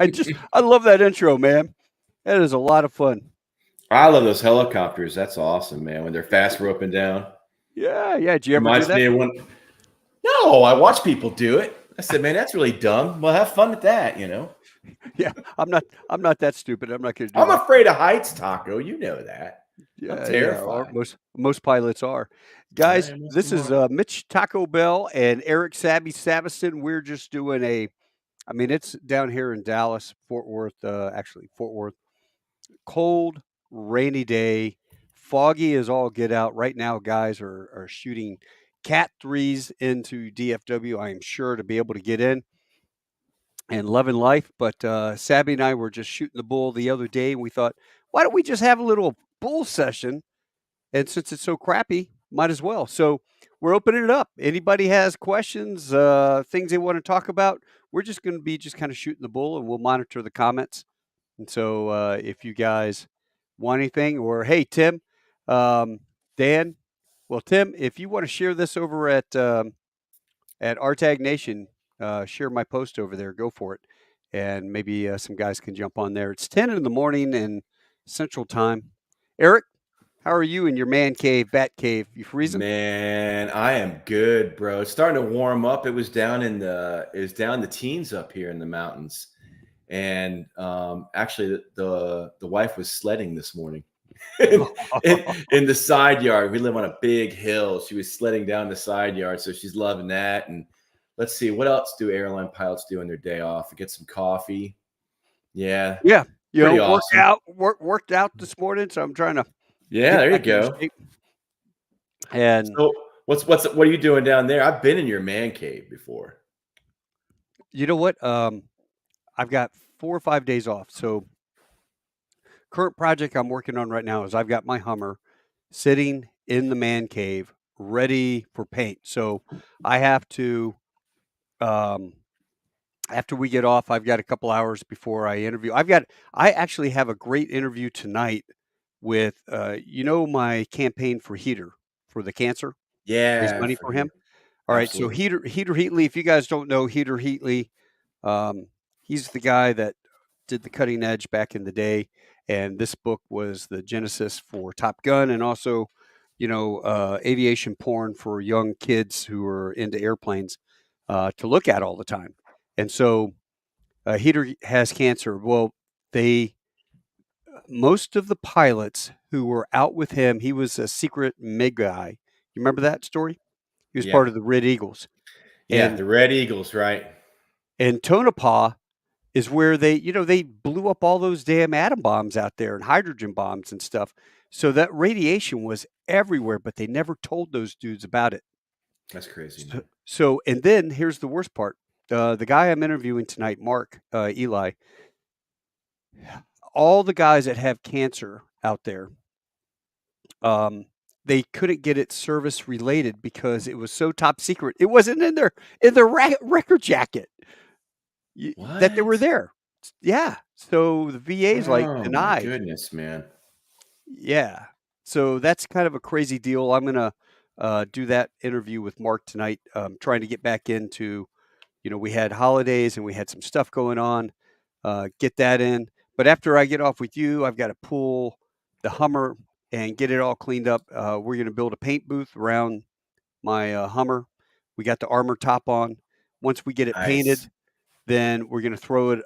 I love that intro, man. That is a lot of fun. I love those helicopters. That's awesome, man. When they're fast roping down. Yeah, yeah. Did you ever do Reminds that? me of when. No, I watch people do it. I said, man, that's really dumb. Well, have fun with that, Yeah, I'm not that stupid. I'm not going to do I'm that. afraid of heights, Taco. You know that. I'm Yeah, yeah. Or terrified. most pilots are. I Guys, most of this them is are. Mitch Taco Bell and Erik Sabiston. We're just doing I mean, it's down here in Dallas, Fort Worth, actually Fort Worth. Cold, rainy day, foggy as all get out. Right now, guys are shooting Cat 3s into DFW, I am sure, to be able to get in and loving life. But Sabby and I were just shooting the bull the other day, and we thought, why don't we just have a little bull session? And since it's so crappy, might as well. So we're opening it up. Anybody has questions, things they want to talk about? We're just going to be just kind of shooting the bull, and we'll monitor the comments. And so if you guys want anything, or hey, Tim, um, Dan, well, Tim, if you want to share this over at RTAG Nation, share my post over there. Go for it, and maybe some guys can jump on there. It's 10 in the morning in Central Time. Erik, how are you in your man cave, bat cave? You freezing? Man, I am good, bro. It's starting to warm up. It was down the teens up here in the mountains. And actually the wife was sledding this morning in the side yard. We live on a big hill. She was sledding down the side yard, so she's loving that. And let's see, what else do airline pilots do on their day off? Get some coffee. Yeah, Yeah, pretty awesome. worked out this morning, so I'm trying to Yeah, get there you back into go. shape. And So what are you doing down there? I've been in your man cave before. you know what? I've got 4 or 5 days off. So current project I'm working on right now is I've got my Hummer sitting in the man cave ready for paint. So I have to after we get off, I've got a couple hours before I interview. I actually have a great interview tonight with my campaign for Heater for the cancer, raise Yeah, money for for here. him. All right, so Absolutely. Heater Heatley, if you guys don't know Heater Heatley, he's the guy that did the cutting edge back in the day, and this book was the genesis for Top Gun and also, aviation porn for young kids who are into airplanes to look at all the time. And so Heater has cancer. Well, they most of the pilots who were out with him, he was a secret MiG guy. You remember that story? He was Yeah. part of the Red Eagles. Yeah, And the Red Eagles, right? Tonopah is where they blew up all those damn atom bombs out there and hydrogen bombs and stuff. So that radiation was everywhere, but they never told those dudes about it. That's crazy, So, man. and then here's the worst part. The guy I'm interviewing tonight, Mark Eli, all the guys that have cancer out there, they couldn't get it service related because it was so top secret. It wasn't in their record jacket that they were What? there. Yeah. So the VA's like Oh my denied. goodness, man. Yeah. So that's kind of a crazy deal. I'm gonna do that interview with Mark tonight. Trying to get back into, we had holidays and we had some stuff going on. Get that in. But after I get off with you, I've got to pull the Hummer and get it all cleaned up. We're going to build a paint booth around my Hummer. We got the armor top on. Once we get it Nice. painted, then we're going to throw it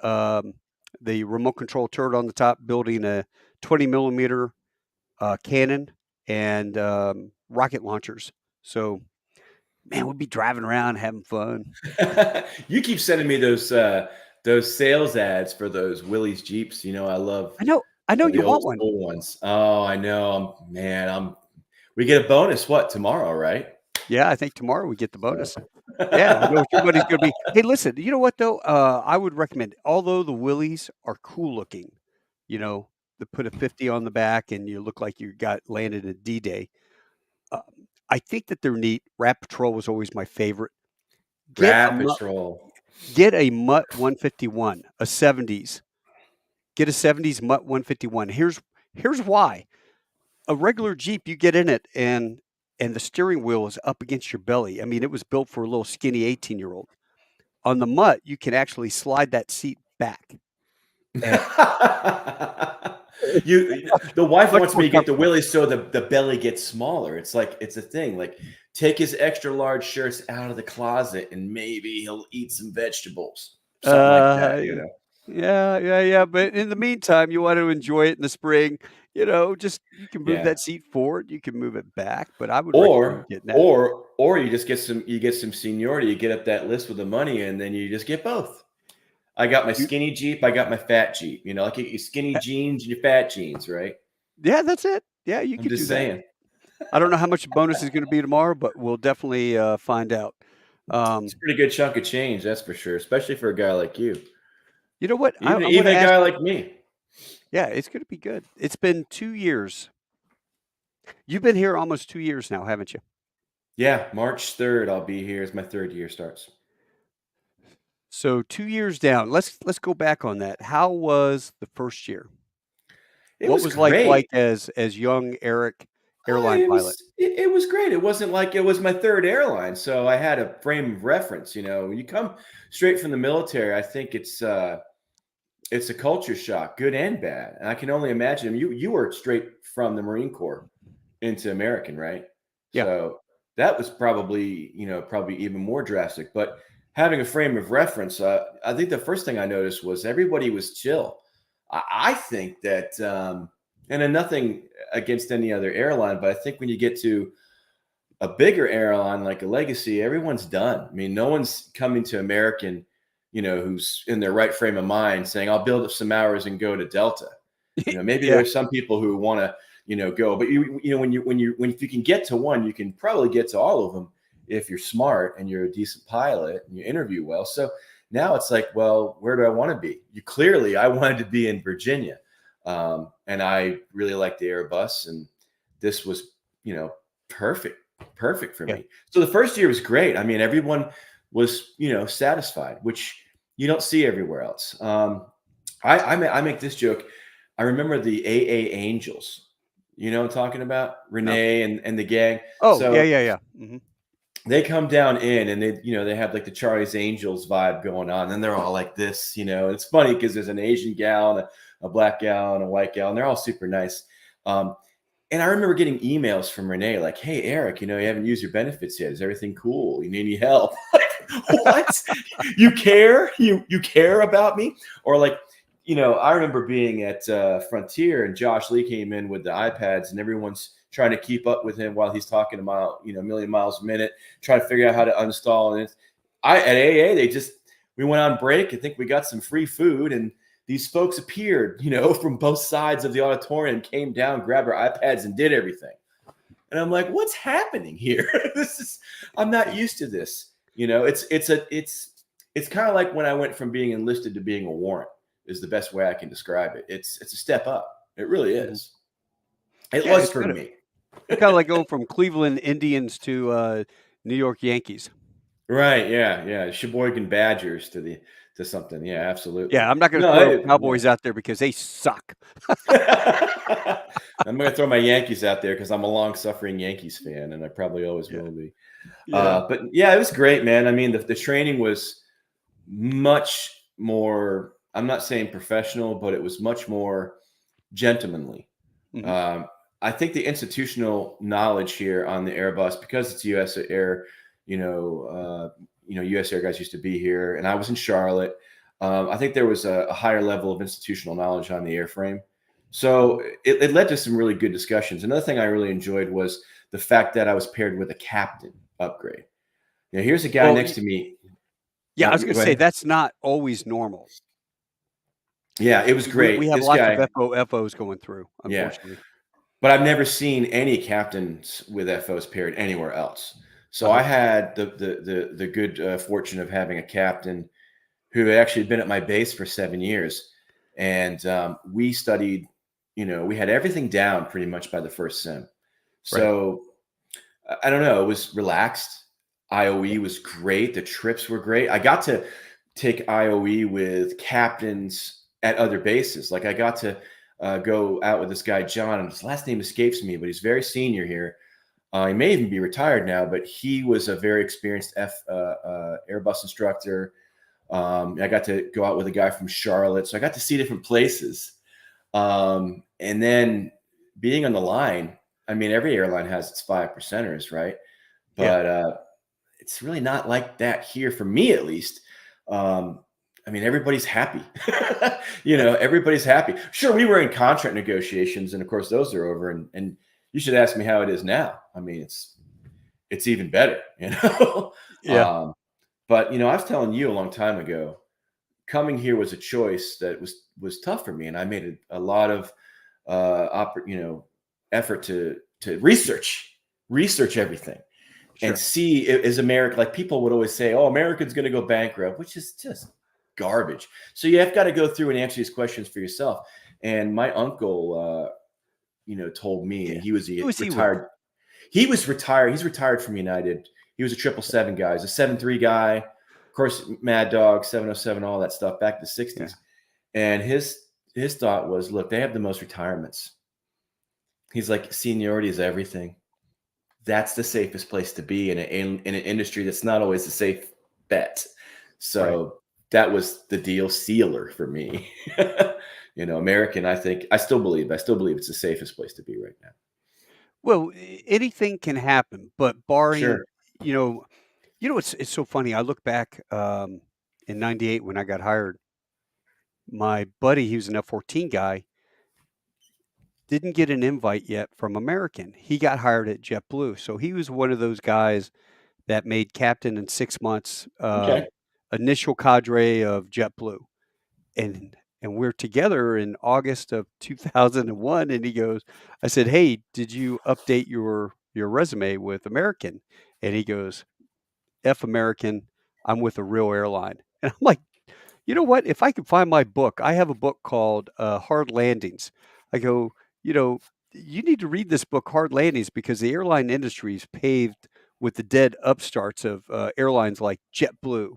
the remote control turret on the top, building a 20 millimeter cannon and rocket launchers. So, man, we'll be driving around having fun. You keep sending me those sales ads for those Willys Jeeps. I love I know the you old want one. school ones. Oh, I know. Man, we get a bonus tomorrow, right? Yeah, I think tomorrow we get the So bonus. Yeah, I know what your money's gonna be. Hey, listen, you know what though? I would recommend, although the Willys are cool looking, they put a 50 on the back and you look like you got landed at D-Day. Uh, I think that they're neat. Rat Patrol was always my favorite. Get a Rat Mutt, Patrol. get a Mutt 151, a 70s. Get a 70s Mutt 151. Here's why. A regular Jeep, you get in it and the steering wheel is up against your belly. I mean, it was built for a little skinny 18-year-old. On the Mutt, you can actually slide that seat back. And The wife much wants more me to get the comfortable. willies so the belly gets smaller. It's like it's a thing. Like take his extra large shirts out of the closet and maybe he'll eat some vegetables, something like that. Uh, yeah, but in the meantime, you want to enjoy it in the spring, just you can move Yeah. that seat forward, you can move it back, but I would recommend Or getting that. or you just get some seniority. You get up that list with the money, and then you just get both. I got my You skinny Jeep. I got my fat Jeep. Like your skinny jeans and your fat jeans, right? Yeah, that's it. Yeah, you I'm could do just that. saying. I don't know how much the bonus is gonna be tomorrow, but we'll definitely, find out. It's Um, a pretty good chunk of change, that's for sure, especially for a guy like you. you know what? Even I'm gonna even a ask guy like me. Yeah, it's gonna be good. It's been 2 years. You've been here almost 2 years now, haven't you? Yeah, March 3rd, I'll be here as my 3rd year starts. So 2 years down. Let's go back on that. How was the first year? It What was was life great. like as young Eric, Oh, airline pilot? it was great. It wasn't like it was my 3rd airline, so I had a frame of reference. When you come straight from the military, I think it's a culture shock, good and bad. And I can only imagine you were straight from the Marine Corps into American, right? Yeah. So that was probably even more drastic. But having a frame of reference, I think the first thing I noticed was everybody was chill. I think that, and then nothing against any other airline, but I think when you get to a bigger airline like a Legacy, everyone's done. I mean, no one's coming to American, who's in their right frame of mind saying, I'll build up some hours and go to Delta. Maybe Yeah. there's some people who want to, go, but if you can get to one, you can probably get to all of them if you're smart and you're a decent pilot and you interview well. So now it's like, well, where do I want to be? I wanted to be in Virginia. And I really liked the Airbus, and this was, perfect for Yeah. me. So the first year was great. I mean, everyone was, satisfied, which you don't see everywhere else. I make this joke. I remember the AA Angels. You know what I'm talking about? No. Renee and the gang. Oh, yeah, So yeah, yeah. Mhm. they come down in and they have like the Charlie's Angels vibe going on. And they're all like this. It's funny because there's an Asian gal and a black gal and a white gal, and they're all super nice. And I remember getting emails from Renee like, "Hey, Eric, you haven't used your benefits yet. Is everything cool? You need any help?" What? You care? You care about me? Or like, I remember being at Frontier, and Josh Lee came in with the iPads, and everyone's trying to keep up with him while he's talking about a million miles a minute, trying to figure out how to uninstall. And at AA, we went on break. I think we got some free food, and these folks appeared, from both sides of the auditorium, came down, grabbed our iPads, and did everything. And I'm like, what's happening here? I'm not used to this. It's kind of like when I went from being enlisted to being a warrant is the best way I can describe it. It's a step up. It really Mhm. is. It Yeah, was it's for kinda me. it's kinda like going from Cleveland Indians to, New York Yankees. Right. Yeah. Yeah. Sheboygan Badgers to something. Yeah, absolutely. Yeah, I'm not gonna No, throw yeah. Cowboys out there because they suck. I'm going to throw my Yankees out there because I'm a long-suffering Yankees fan, and I probably always Yeah, will be. yeah. But yeah, it was great, man. I mean, the training was much more. I'm not saying professional, but it was much more gentlemanly. Mhm. Um, I think the institutional knowledge here on the Airbus, because it's U.S. Air, U.S. Air guys used to be here, and I was in Charlotte. I think there was a higher level of institutional knowledge on the airframe. So it led to some really good discussions. Another thing I really enjoyed was the fact that I was paired with a captain upgrade. Here's a guy Well, next to me. yeah, I was gonna Go say ahead. that's not always normal. Yeah, it was We great. have This lots of guy, FOs going through, yeah. unfortunately. But I've never seen any captains with FOs paired anywhere else. So I Uh-huh. had the good fortune of having a captain who had actually been at my base for 7 years, and we studied. We had everything down pretty much by the first sim. Right. So I don't know. It was relaxed. Yeah. IOE was great. The trips were great. I got to take IOE with captains at other bases. Like I got to go out with this guy, John, and his last name escapes me, but he's very senior here. He may even be retired now, but he was a very experienced Airbus instructor. I got to go out with a guy from Charlotte, so I got to see different places. And then being on the line, I mean, every airline has its 5%ers, right? Yeah, But it's really not like that here, for me at least. I mean, everybody's happy. Everybody's happy. Sure, we were in contract negotiations, and of course, those are over. And you should ask me how it is now. I mean, it's even better, yeah, But I was telling you a long time ago, coming here was a choice that was tough for me, and I made a lot of effort to research everything and sure. see, is America, like people would always say, oh, America's going to go bankrupt, which is just garbage. So you have got to go through and answer these questions for yourself. And my uncle, told me, and Yeah. he was Who was he with? retired. He was retired. He's retired from United. He was a 777 guy. He's a 73 guy. Of course, Mad Dog, 707, all that stuff back in the 60s. Yeah. And his thought was, look, they have the most retirements. He's like, seniority is everything. That's the safest place to be in an industry that's not always a safe bet. Right. So that was the deal sealer for me. American, I still believe it's the safest place to be right now. Well, anything can happen, but barring, Sure. you know, it's so funny. I look back in '98 when I got hired. My buddy, he was an F-14 guy, didn't get an invite yet from American. He got hired at JetBlue, so he was one of those guys that made captain in 6 months. Okay. Initial cadre of JetBlue, and we're together in August of 2001. And he goes, I said, "Hey, did you update your resume with American?" And he goes, "F American, I'm with a real airline." And I'm like, you know what? If I could find my book, I have a book called Hard Landings. I go, you know, you need to read this book, Hard Landings, because the airline industry is paved with the dead upstarts of airlines like JetBlue.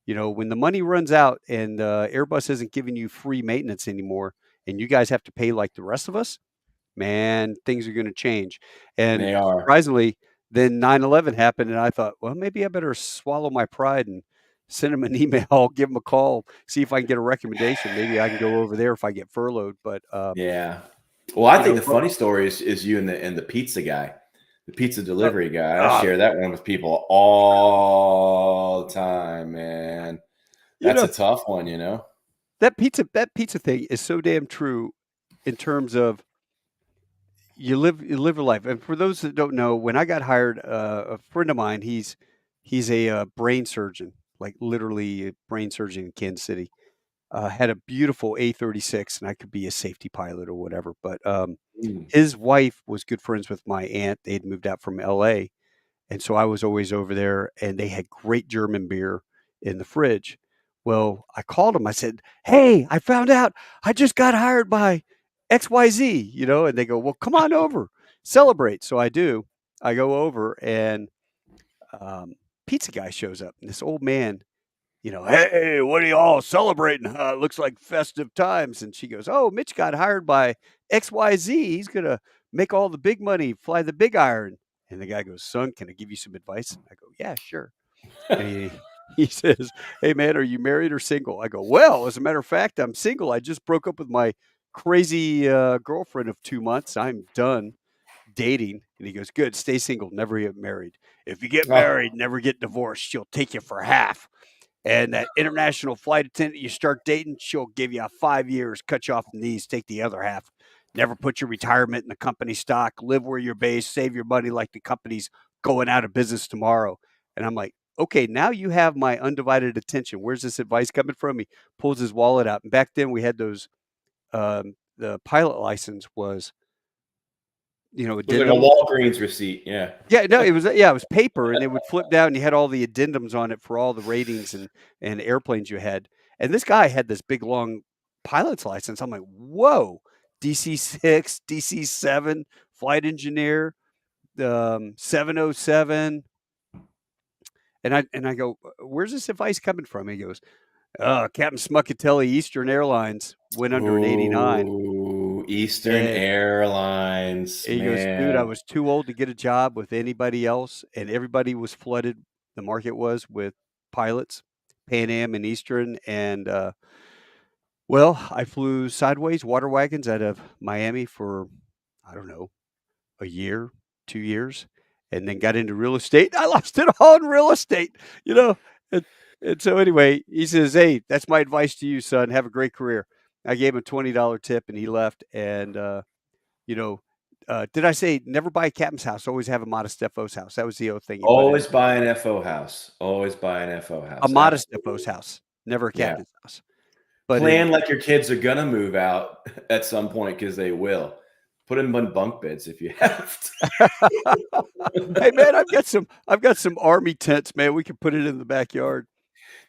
When the money runs out and Airbus isn't giving you free maintenance anymore, and you guys have to pay like the rest of us, man, things are going to change. And They are. surprisingly, then 9/11 happened, and I thought, well, maybe I better swallow my pride and send him an email, give him a call, see if I can get a recommendation. Maybe I can go over there if I get furloughed. But Yeah. Well, I think the but, funny story is you and the pizza guy, the pizza uh, delivery guy. I uh, share that one with people all the time, man. you That's know a tough one. that pizza thing is so damn true in terms of you live a life. And for those that don't know, when I got hired, a friend of mine, he's a brain surgeon, like literally a brain surgeon in Kansas City. Had a beautiful A36, and I could be a safety pilot or whatever. But Mm. his wife was good friends with my aunt. They had moved out from LA, and so I was always over there, and they had great German beer in the fridge. Well, I called him. I said, "Hey, I found out I just got hired by XYZ, and they go, "Well, come on over, celebrate." So I do. I go over, and pizza guy shows up, and this old man, "Hey, what are y'all celebrating? It looks like festive times." And she goes, "Oh, Mitch got hired by XYZ. He's gonna make all the big money, fly the big iron." And the guy goes, "Son, can I give you some advice?" And I go, "Yeah, sure." And he says, "Hey, man, are you married or single?" I go, "Well, as a matter of fact, I'm single. I just broke up with my crazy girlfriend of 2 months. I'm done dating." And he goes, "Good, stay single, never get married. If you get Oh, married, never get divorced. She'll take you for half. And that international flight attendant you start dating, she'll give you 5 years, cut you off the knees, take the other half. Never put your retirement in the company stock, live where you're based, save your money like the company's going out of business tomorrow." And I'm like, okay, now you have my undivided attention. Where's this advice coming from? He pulls his wallet out. And back then we had those, the pilot license was, it was like a addendums. Walgreens receipt. Yeah. Yeah, no, it was paper, and it would flip down, and you had all the addendums on it for all the ratings and airplanes you had. And this guy had this big long pilot's license. I'm like, "Whoa, DC-6, DC-7, flight engineer, 707." And I go, "Where's this advice coming from?" He goes, Captain Smuckatelli, Eastern Airlines went under in '89." Ooh, Eastern And Airlines, he goes, "Dude, I man. was too old to get a job with anybody else, and everybody was flooded. The market was with pilots. Pan Am and Eastern, and well, I flew sideways water wagons out of Miami for, I don't know, a year, 2 years, and then got into real estate. I lost it all in real estate, you know? And so anyway, he says, "Hey, that's my advice to you, son. Have a great career." I gave him a $20 tip and he left, and, you know, did I say never buy a captain's house, always have a modest FO's house? That was the other thing he put in. Always buy an FO house. Always buy an FO A house. modest Absolutely. FO's house, never a Yeah. captain's house. But in Plan like your kids are gonna move out at some point because they will. Put them in bunk beds if you have Hey, to. man, I've got some army tents, man, we could put it in the backyard.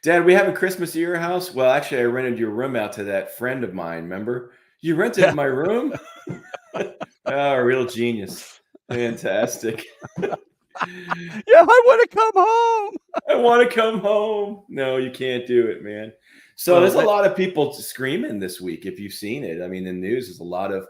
Dad, we having Christmas at your house? Well, actually, I rented your room out to that friend of mine. Remember? You rented Yeah. my room? Oh, real genius. Fantastic. Yeah, I wanna come home. I want to come home. No, you can't do it, man. So Well, there's a that lot of people screaming this week. If you've seen it, I mean, the news is a lot of,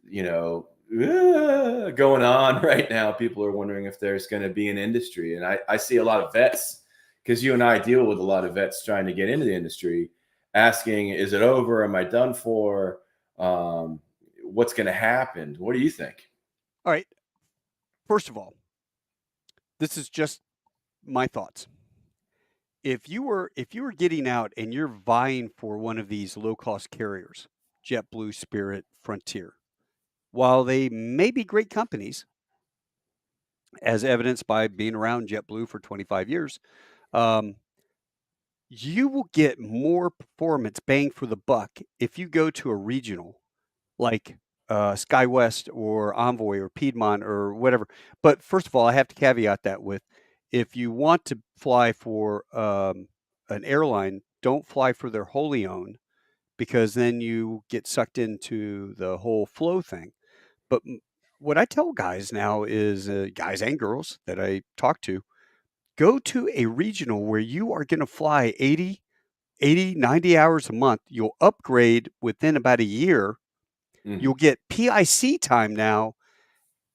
you know, going on right now. People are wondering if there's going to be an industry. And I see a lot of vets, because you and I deal with a lot of vets trying to get into the industry, asking, is it over? Am I done for? What's going to happen? What do you think? alright, first of all, this is just my thoughts. If you were getting out and you're vying for one of these low-cost carriers, JetBlue, Spirit, Frontier, while they may be great companies, as evidenced by being around JetBlue for 25 years, um, you will get more performance bang for the buck if you go to a regional like SkyWest or Envoy or Piedmont or whatever. But first of all, I have to caveat that with if you want to fly for an airline, don't fly for their wholly owned because then you get sucked into the whole flow thing. But what I tell guys now is guys and girls that I talk to, go to a regional where you are going to fly 80, 90 hours a month. You'll upgrade within about a year. You'll Mhm. get PIC time now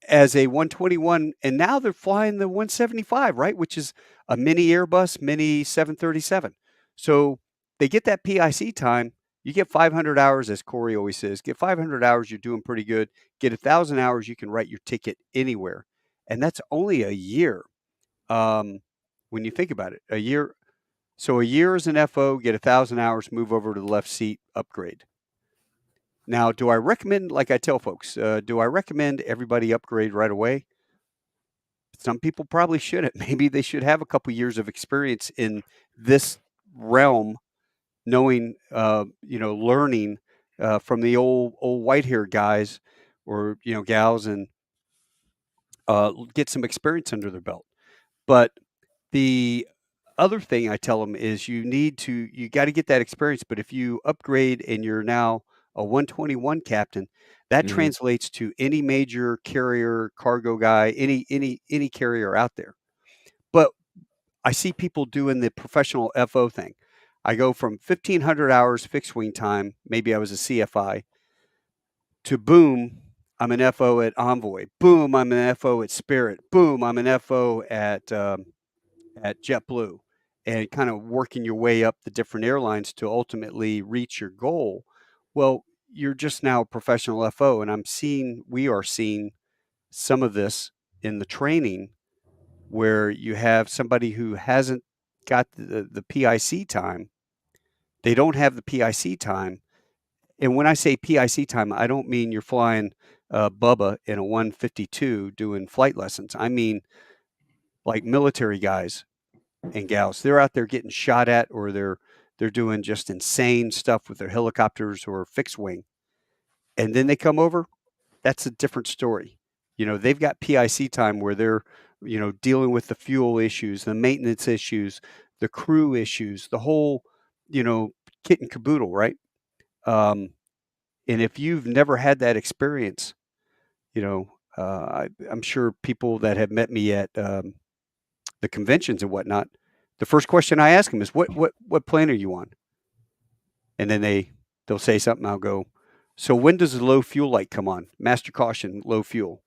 as a 121, and now they're flying the 175, right? Which is a mini Airbus, mini 737. So they get that PIC time. You get 500 hours, as Corey always says. Get 500 hours, you're doing pretty good. Get 1,000 hours, you can write your ticket anywhere, and that's only a year. Um, when you think about it, a year. So a year as an FO, get 1,000 hours, move over to the left seat, upgrade. Now, do I recommend, like I tell folks, do I recommend everybody upgrade right away? Some people probably shouldn't. Maybe they should have a couple years of experience in this realm, knowing, learning from the old white hair guys or gals, and get some experience under their belt. But the other thing I tell them is you got to get that experience. But if you upgrade and you're now a 121 captain, that Mhm. translates to any major carrier, cargo guy, any carrier out there. But I see people doing the professional FO thing. I go from 1,500 hours fixed wing time, maybe I was a CFI, to boom, I'm an FO at Envoy. Boom, I'm an FO at Spirit. Boom, I'm an FO at JetBlue, and kind of working your way up the different airlines to ultimately reach your goal. Well, you're just now a professional FO, and we are seeing some of this in the training where you have somebody who hasn't got the PIC time. They don't have the PIC time. And when I say PIC time, I don't mean you're flying Bubba in a 152 doing flight lessons. I mean like military guys and gals. They're out there getting shot at, or they're doing just insane stuff with their helicopters or fixed wing. And then they come over, that's a different story. They've got PIC time where they're, dealing with the fuel issues, the maintenance issues, the crew issues, the whole, you know, kit and caboodle, right? Um, and if you've never had that experience, I'm sure people that have met me at the conventions and whatnot, the first question I ask them is, "What plane are you on?" And then they'll say something. I'll go, "So when does the low fuel light come on? Master caution, low fuel.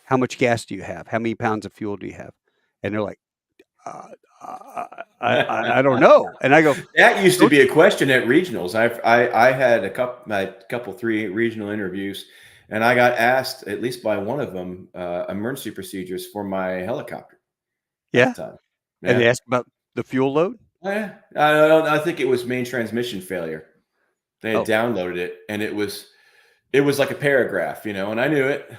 How much gas do you have? How many pounds of fuel do you have?" And they're like, Uh, I don't know. And I go, That used to don't be a question at regionals. I had a couple 3 regional interviews, and I got asked at least by one of them emergency procedures for my helicopter at the yeah. time. And Yeah. they asked about the fuel load. Oh, yeah. I think it was main transmission failure. They had Oh, downloaded it, and it was like a paragraph, and I knew it.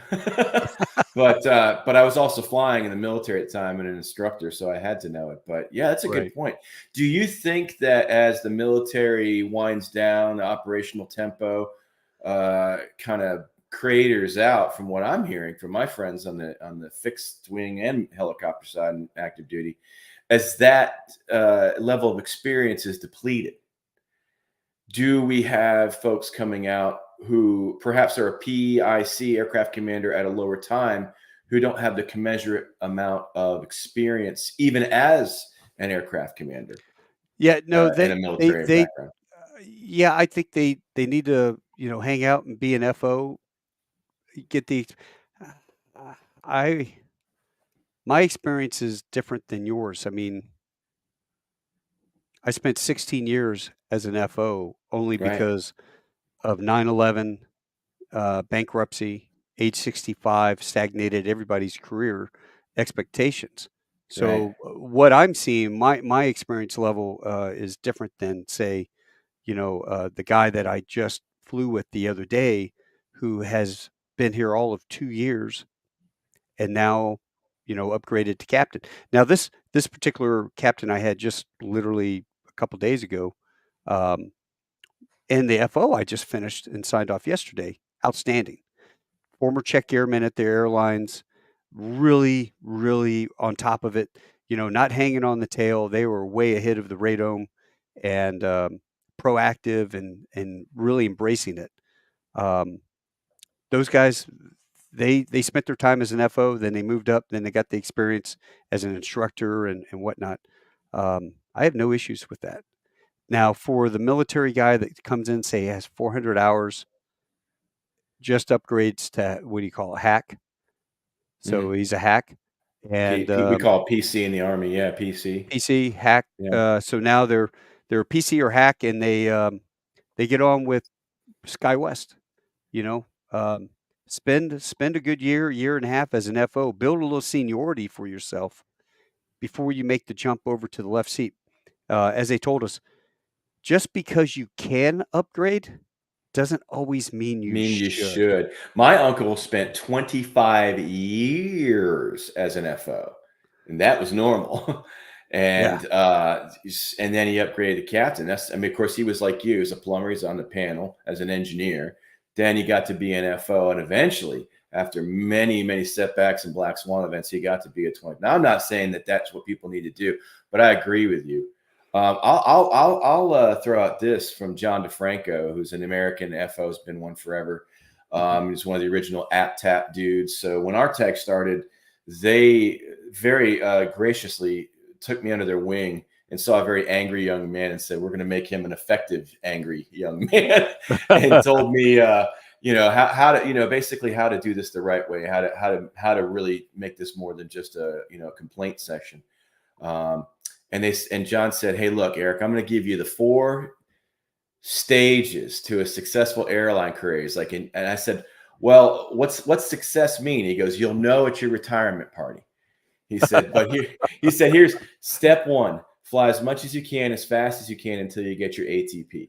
But I was also flying in the military at the time and an instructor, so I had to know it. But yeah, that's a good right. point. Do you think that as the military winds down, the operational tempo kind of craters out, from what I'm hearing from my friends on the fixed wing and helicopter side and active duty, as that level of experience is depleted? Do we have folks coming out who perhaps are a PIC aircraft commander at a lower time who don't have the commensurate amount of experience, even as an aircraft commander Yeah, no, in a military background? yeah, I think they need to, hang out and be an FO, get the uh, I my experience is different than yours. I mean, I spent 16 years as an FO only Right, because of 9/11, bankruptcy, age 65 stagnated everybody's career expectations. right. So, what I'm seeing, my experience level, is different than, say, the guy that I just flew with the other day, who has been here all of 2 years and now, upgraded to captain. Now this particular captain I had just literally a couple days ago, um, and the FO I just finished and signed off yesterday, outstanding. Former Czech airman at their airlines, really, really on top of it, not hanging on the tail. They were way ahead of the radome and proactive and really embracing it. Um, those guys, they spent their time as an FO, then they moved up, then they got the experience as an instructor and whatnot. I have no issues with that. Now, for the military guy that comes in, say, has 400 hours, just upgrades to what do you call a hack? So Mhm. he's a hack, and We call it PC in the Army. Yeah, PC. PC hack. Yeah. So now they're PC or hack, and they get on with SkyWest. You know, um, spend a good year and a half as an FO. Build a little seniority for yourself before you make the jump over to the left seat. As they told us, just because you can upgrade doesn't always mean you Mean you should. should. My uncle spent 25 years as an FO, and that was normal. Yeah. And then he upgraded to captain. Of course, he was like you, as a plumber. He's on the panel as an engineer. Then he got to be an FO, and eventually, after many, many setbacks and black swan events, he got to be a 20. Now, I'm not saying that that's what people need to do, but I agree with you. I'll throw out this from John DeFranco, who's an American FO, has been one forever. Mhm. He's one of the original app tap dudes. So when our tech started, they very graciously took me under their wing and saw a very angry young man and said, "We're going to make him an effective angry young man," and told me, how to, basically how to do this the right way, how to really make this more than just a complaint section. Um, and John said, "Hey, look, Erik, I'm going to give you the 4 stages to a successful airline career." He's like, and I said, "Well, what's success mean?" He goes, "You'll know at your retirement party." He said, "But here," he said, "here's step 1: fly as much as you can, as fast as you can until you get your ATP,"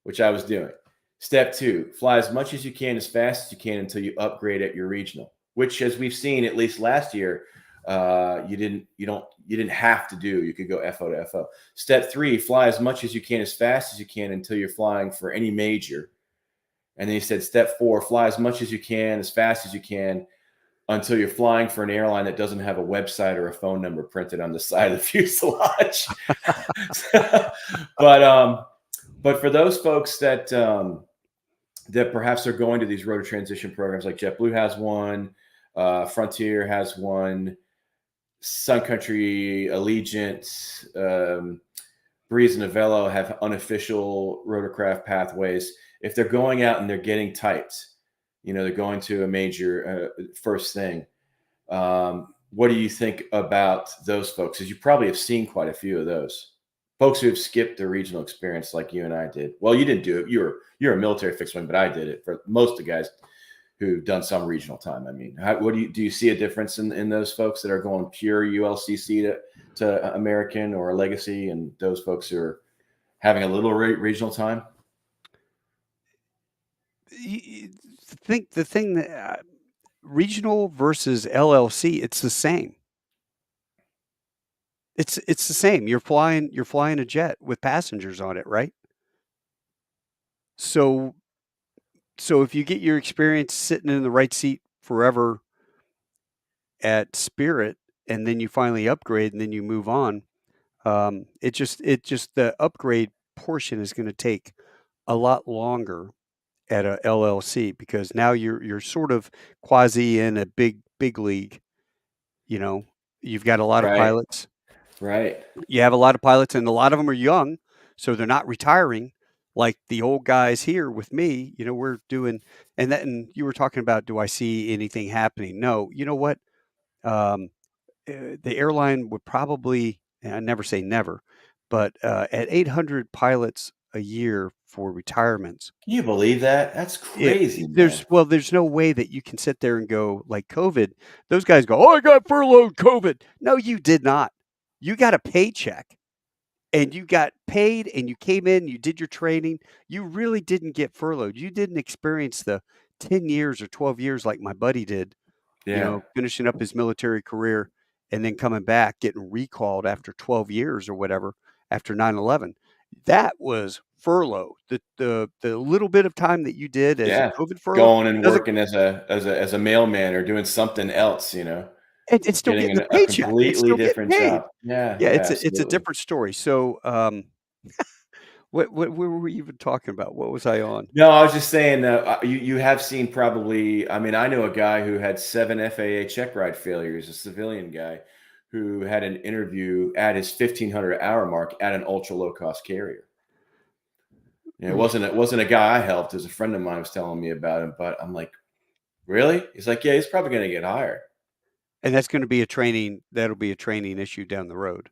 which I was doing. Step 2: fly as much as you can, as fast as you can until you upgrade at your regional, which, as we've seen at least last year, you didn't have to do. You could go FO to FO. Step 3: fly as much as you can, as fast as you can until you're flying for any major. And then he said, step 4: fly as much as you can, as fast as you can until you're flying for an airline that doesn't have a website or a phone number printed on the side of the fuselage. but but for those folks that perhaps are going to these rotor transition programs, like JetBlue has one, Frontier has one, Sun Country, Allegiant, Breeze and Avello have unofficial rotorcraft pathways. If they're going out and they're getting typed, they're going to a major first thing. what do you think about those folks? Because you probably have seen quite a few of those folks who have skipped the regional experience like you and I did. Well, you didn't do it. You're a military fixed wing, but I did it for most of the guys who've done some regional time. I mean, what do you see a difference in those folks that are going pure ULCC to American or Legacy, and those folks who are having a little regional time? The thing that regional versus LLC, it's the same. It's the same. You're flying a jet with passengers on it, right? So so if you get your experience sitting in the right seat forever at Spirit, and then you finally upgrade, and then you move on, it just the upgrade portion is going to take a lot longer at a LLC because now you're sort of quasi in a big league. You know, you've got a lot of Right, pilots. right. You have a lot of pilots, and a lot of them are young, so they're not retiring like the old guys here with me. We're doing, and you were talking about, do I see anything happening? No. You know what? Um, the airline would probably, and I never say never, but at 800 pilots a year for retirements, Can you believe that? That's it, crazy, man. there's no way that you can sit there and go like COVID. Those guys go, oh, I got furloughed COVID. No, you did not. You got a paycheck and you got paid and you came in, you did your training. You really didn't get furloughed. You didn't experience the 10 years or 12 years like my buddy did, Yeah. finishing up his military career and then coming back, getting recalled after 12 years or whatever after 9/11. That was furlough. The little bit of time that you did as a Yeah. COVID furlough Going and doesn't, working as a mailman or doing something else, it's still getting getting the a paycheck. It's completely still getting different paid. job. Yeah, Yeah, yeah, it's a absolutely. different story. So, what were we even talking about? What was I on? No, I was just saying, you have seen probably. I mean, I know a guy who had 7 FAA check ride failures, a civilian guy who had an interview at his 1,500 hour mark at an ultra low cost carrier. It wasn't a guy I helped. It was a friend of mine was telling me about him, but I'm like, really? He's like, yeah, he's probably going to get hired, And that'll be a training issue down the road.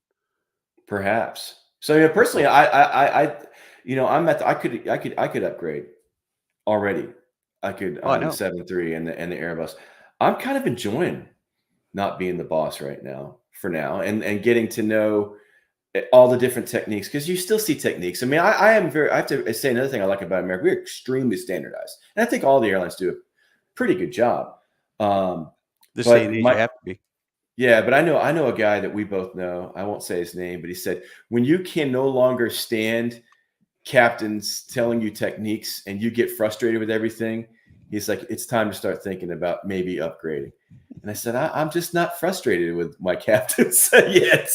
perhaps. So, personally, So, I'm at. I could upgrade already. I could oh, I on the know. 7.3 and the Airbus. I'm kind of enjoying not being the boss right now for now, and getting to know all the different techniques, because you still see techniques. I mean, I have to say another thing I like about America. We're extremely standardized, and I think all the airlines do a pretty good job. Um, This day and but age, you my have to be. Yeah, but I know a guy that we both know. I won't say his name, but he said when you can no longer stand captains telling you techniques and you get frustrated with everything, he's like, it's time to start thinking about maybe upgrading. And I said, I'm just not frustrated with my captains yet,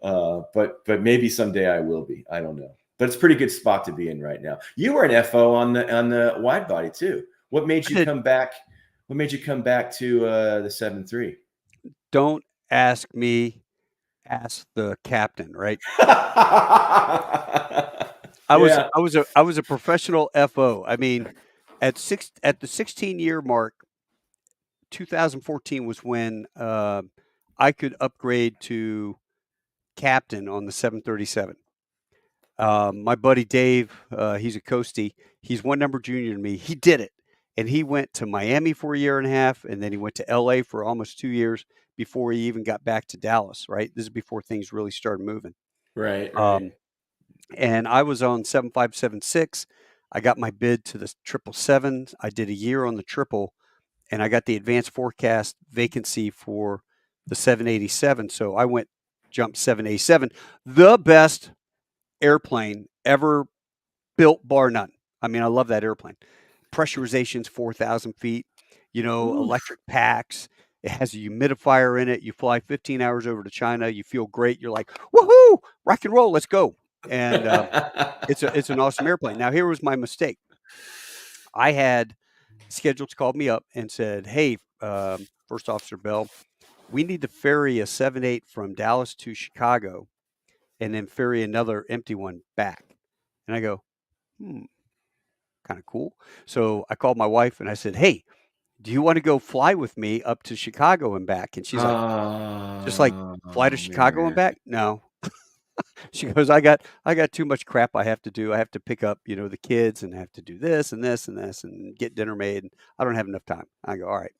but maybe someday I will be. I don't know. But it's a pretty good spot to be in right now. You were an FO on the wide body too. What made I you did. come back? What made you come back to the 7.3? Don't ask me, ask the captain, right? I was Yeah. I was a I was a professional FO. I mean, at the 16-year mark, 2014 was when I could upgrade to captain on the 737. My buddy Dave, he's a coastie. He's one number junior than me. He did it, and he went to Miami for a year and a half, and then he went to LA for almost 2 years before he even got back to Dallas. Right, this is before things really started moving. Right, right. Um, and I was on 7576. I got my bid to the 777. I did a year on the triple, and I got the advanced forecast vacancy for the 787. So I went jump 787, the best airplane ever built, bar none. I mean, I love that airplane. Pressurization's 4,000 feet, Oof. electric packs. It has a humidifier in it. You fly 15 hours over to China. You feel great. You're like, woohoo, rock and roll, let's go. And it's an awesome airplane. Now, here was my mistake. I had schedules called me up and said, hey, First Officer Bell, we need to ferry a 7-8 from Dallas to Chicago and then ferry another empty one back. And I go, kind of cool. So I called my wife and I said, hey, do you want to go fly with me up to Chicago and back? And she's like, just like, fly to Oh, Chicago and man. back? No. She goes, I got too much crap I have to do. I have to pick up, the kids and I have to do this and this and this and get dinner made. And I don't have enough time. I go, all right.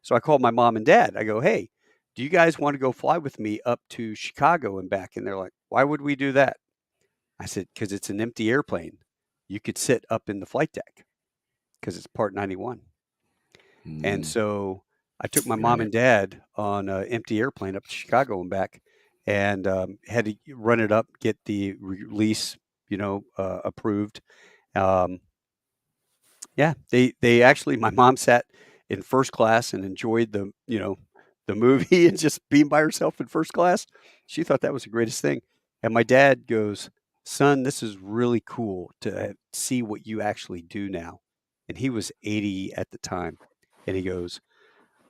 So I called my mom and dad. I go, hey, do you guys want to go fly with me up to Chicago and back? And they're like, why would we do that? I said, because it's an empty airplane. You could sit up in the flight deck because it's Part 91. And Mm, so I took my mom right. and dad on an empty airplane up to Chicago and back, and had to run it up, get the release, approved. Um, yeah, they actually, my mom sat in first class and enjoyed the movie and just being by herself in first class. She thought that was the greatest thing. And my dad goes, "Son, this is really cool to see what you actually do now." And he was 80 at the time. And he goes,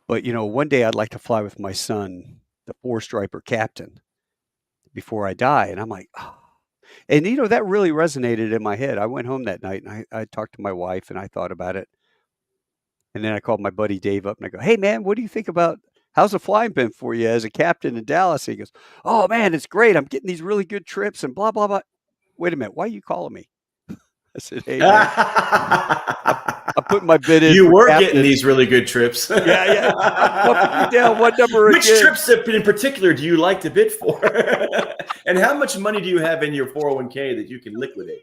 "But one day I'd like to fly with my son, the four-striper captain, before I die." And I'm like, oh. And that really resonated in my head. I went home that night and I talked to my wife and I thought about it. And then I called my buddy Dave up and I go, "Hey man, what do you think about how's the flying been for you as a captain in Dallas?" He goes, "Oh man, it's great. I'm getting these really good trips and blah blah blah." Wait a minute, why are you calling me? I said, "Hey man, I'm, I'm putting my bid in You for were getting captain." these really good trips. Yeah, yeah. I'm bumping you down one number Which again. trips in particular do you like to bid for? And how much money do you have in your 401k that you can liquidate?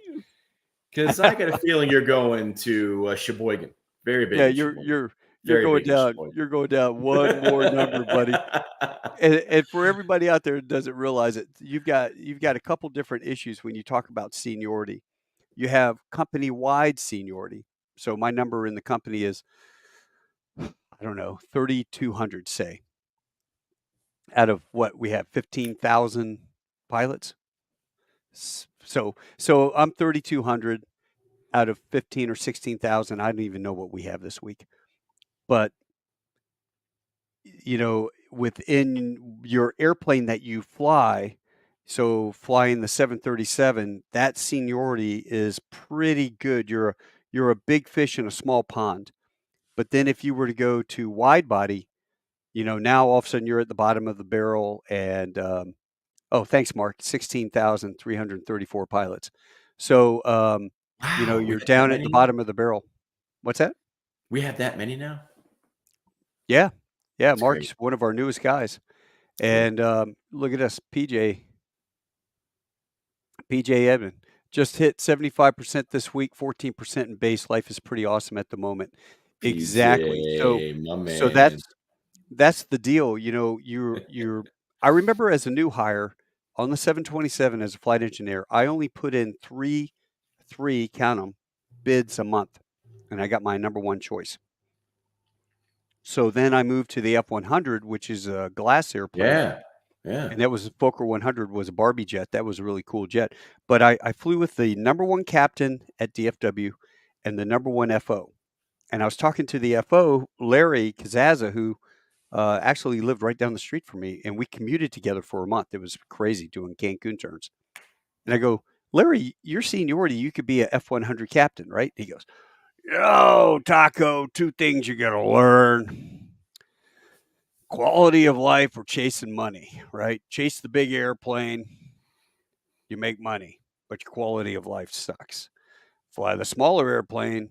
Because I got a feeling you're going to Sheboygan. Very big Yeah, in Sheboygan. you're Very going big in down. Sheboygan. You're going down one more number, buddy. And for everybody out there that doesn't realize it, you've got a couple different issues when you talk about seniority. You have company-wide seniority. So my number in the company is, I don't know, 3,200, say, out of what we have 15,000 pilots. So I'm 3,200 out of 15 or 16,000. I don't even know what we have this week. But within your airplane that you fly, so flying the 737, that seniority is pretty good. You're a big fish in a small pond. But then if you were to go to wide body, now all of a sudden you're at the bottom of the barrel and oh, thanks, Mark, 16,334 pilots. So Wow, we you're got that down at many the now? bottom of the barrel. What's that? We have that many now? Yeah. Yeah, That's great. Mark's one of our newest guys. Cool. And look at us, PJ Edmond just hit 75% this week, 14% in base. Life is pretty awesome at the moment. Exactly. So PJ, my so man. that's the deal. You're I remember as a new hire on the 727 as a flight engineer, I only put in three, count them, bids a month, and I got my number one choice. So then I moved to the F-100, which is a glass airplane. Yeah. Yeah. And that was Fokker 100 was a Barbie jet. That was a really cool jet. But I flew with the number one captain at DFW and the number one FO. And I was talking to the FO, Larry Kazaza, who actually lived right down the street from me. And we commuted together for a month. It was crazy doing Cancun turns. And I go, "Larry, your seniority, you could be a F-100 captain, right?" He goes, "Oh, Taco, two things you got to learn: quality of life or chasing money, right? Chase the big airplane, you make money, but your quality of life sucks. Fly the smaller airplane,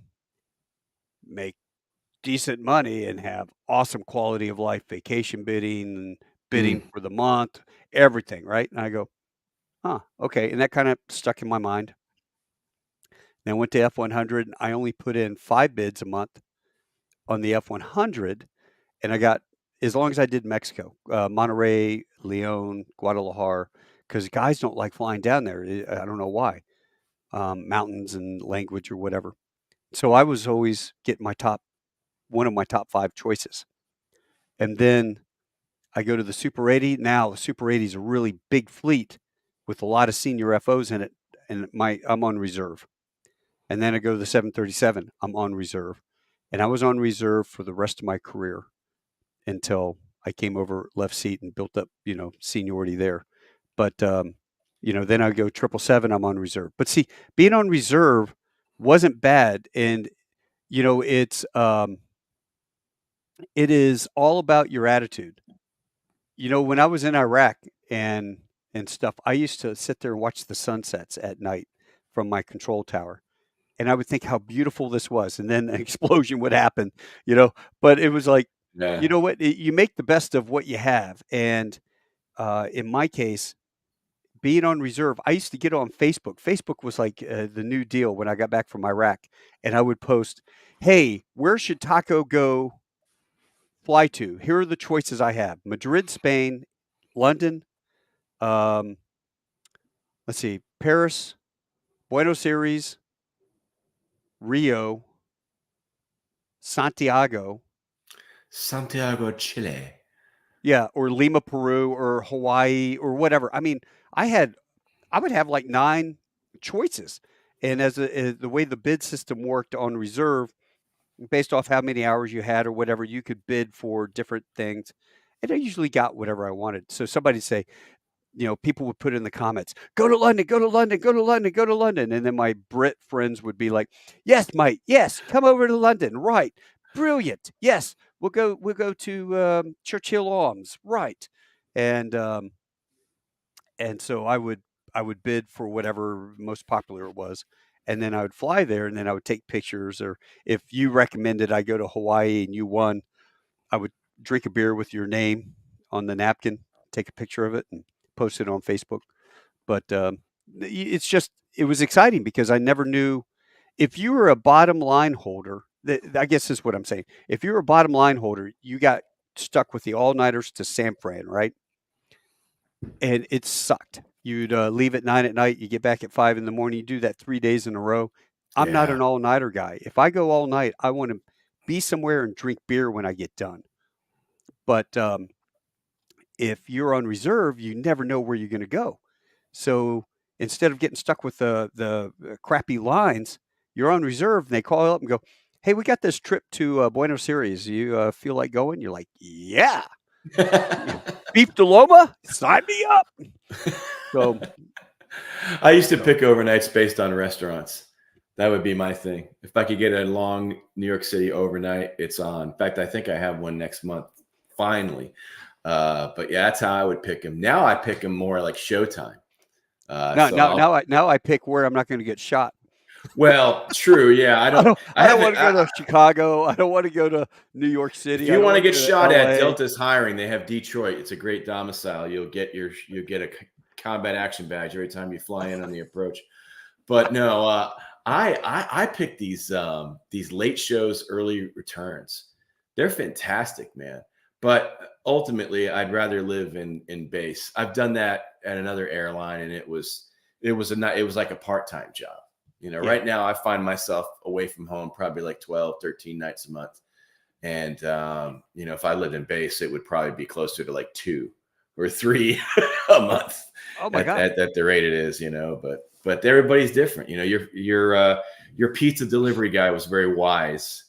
make decent money, and have awesome quality of life, vacation bidding, and bidding Mm. for the month, everything, right?" And I go, "Huh, okay." And that kind of stuck in my mind. Then I went to F-100, and I only put in 5 bids a month on the F-100, and I got, as long as I did Mexico, Monterrey, Leon, Guadalajara, because guys don't like flying down there. I don't know why. Mountains and language or whatever. So I was always getting one of my top 5 choices. And then I go to the Super 80. Now the Super 80 is a really big fleet with a lot of senior FOs in it, and I'm on reserve. And then I go to the 737. I'm on reserve, and I was on reserve for the rest of my career until I came over left seat and built up, seniority there. But then I go 777. I'm on reserve. But see, being on reserve wasn't bad, and it's It is all about your attitude. You know, when I was in Iraq and stuff, I used to sit there and watch the sunsets at night from my control tower, and I would think how beautiful this was, and then an explosion would happen, you know. But it was like, you Yeah. know what? You make the best of what you have, and in my case, being on reserve, I used to get on Facebook. Facebook was like the new deal when I got back from Iraq, and I would post, "Hey, where should Taco go fly to? Here are the choices I have: Madrid, Spain, London, um, let's see, Paris, Buenos Aires, Rio, Santiago, Santiago, Chile. yeah, or Lima, Peru, or Hawaii, or whatever." I mean, I would have like 9 choices, and as the way the bid system worked on reserve, based off how many hours you had or whatever, you could bid for different things, and I usually got whatever I wanted. So somebody'd say, you know, people would put in the comments, "Go to London, go to London, go to London, go to London," and then my Brit friends would be like, "Yes, mate, yes, come over to London, right? Brilliant, yes, we'll go to Churchill Arms, right?" And and so I would bid for whatever most popular it was, and then I would fly there, and then I would take pictures, or if you recommended I go to Hawaii and you won, I would drink a beer with your name on the napkin, take a picture of it, and post it on Facebook. But it's just it was exciting because I never knew if you were a bottom line holder. I guess is what I'm saying. If you were a bottom line holder, you got stuck with the all nighters to San Fran, right? And it sucked. You'd leave at 9 at night, you get back at 5 in the morning, you do that 3 days in a row. I'm not Yeah. an all nighter guy. If I go all night, I want to be somewhere and drink beer when I get done. But if you're on reserve, you never know where you're going to go. So instead of getting stuck with the crappy lines, you're on reserve, and they call up and go, "Hey, we got this trip to Buenos Aires. You feel like going?" You're like, "Yeah, beef Loma, sign me up." So, I used to so pick overnights based on restaurants. That would be my thing. If I could get a long New York City overnight, it's on. In fact, I think I have one next month, finally. But yeah, that's how I would pick them. Now I pick them more like showtime. now, So now, I'll, now I pick where I'm not going to get shot. well, true. Yeah, I I don't, don't, I I don't want haven't, to go to Chicago. I don't want to go to New York if City. I you don't want to want to get go to shot at, L.A. Delta's hiring. They have Detroit. It's a great domicile. You'll get a combat action badge every time you fly in on the approach. But no, I pick these late shows, early returns. They're fantastic, man. But ultimately, I'd rather live in base. I've done that at another airline, and it was like a part-time job. You know, Yeah. right now I find myself away from home probably like 12, 13 nights a month. And you know, if I lived in base, it would probably be closer to like 2 or 3 a Oh, month oh my at, God. at the rate it is, you know. But everybody's different. You know, your pizza delivery guy was very wise,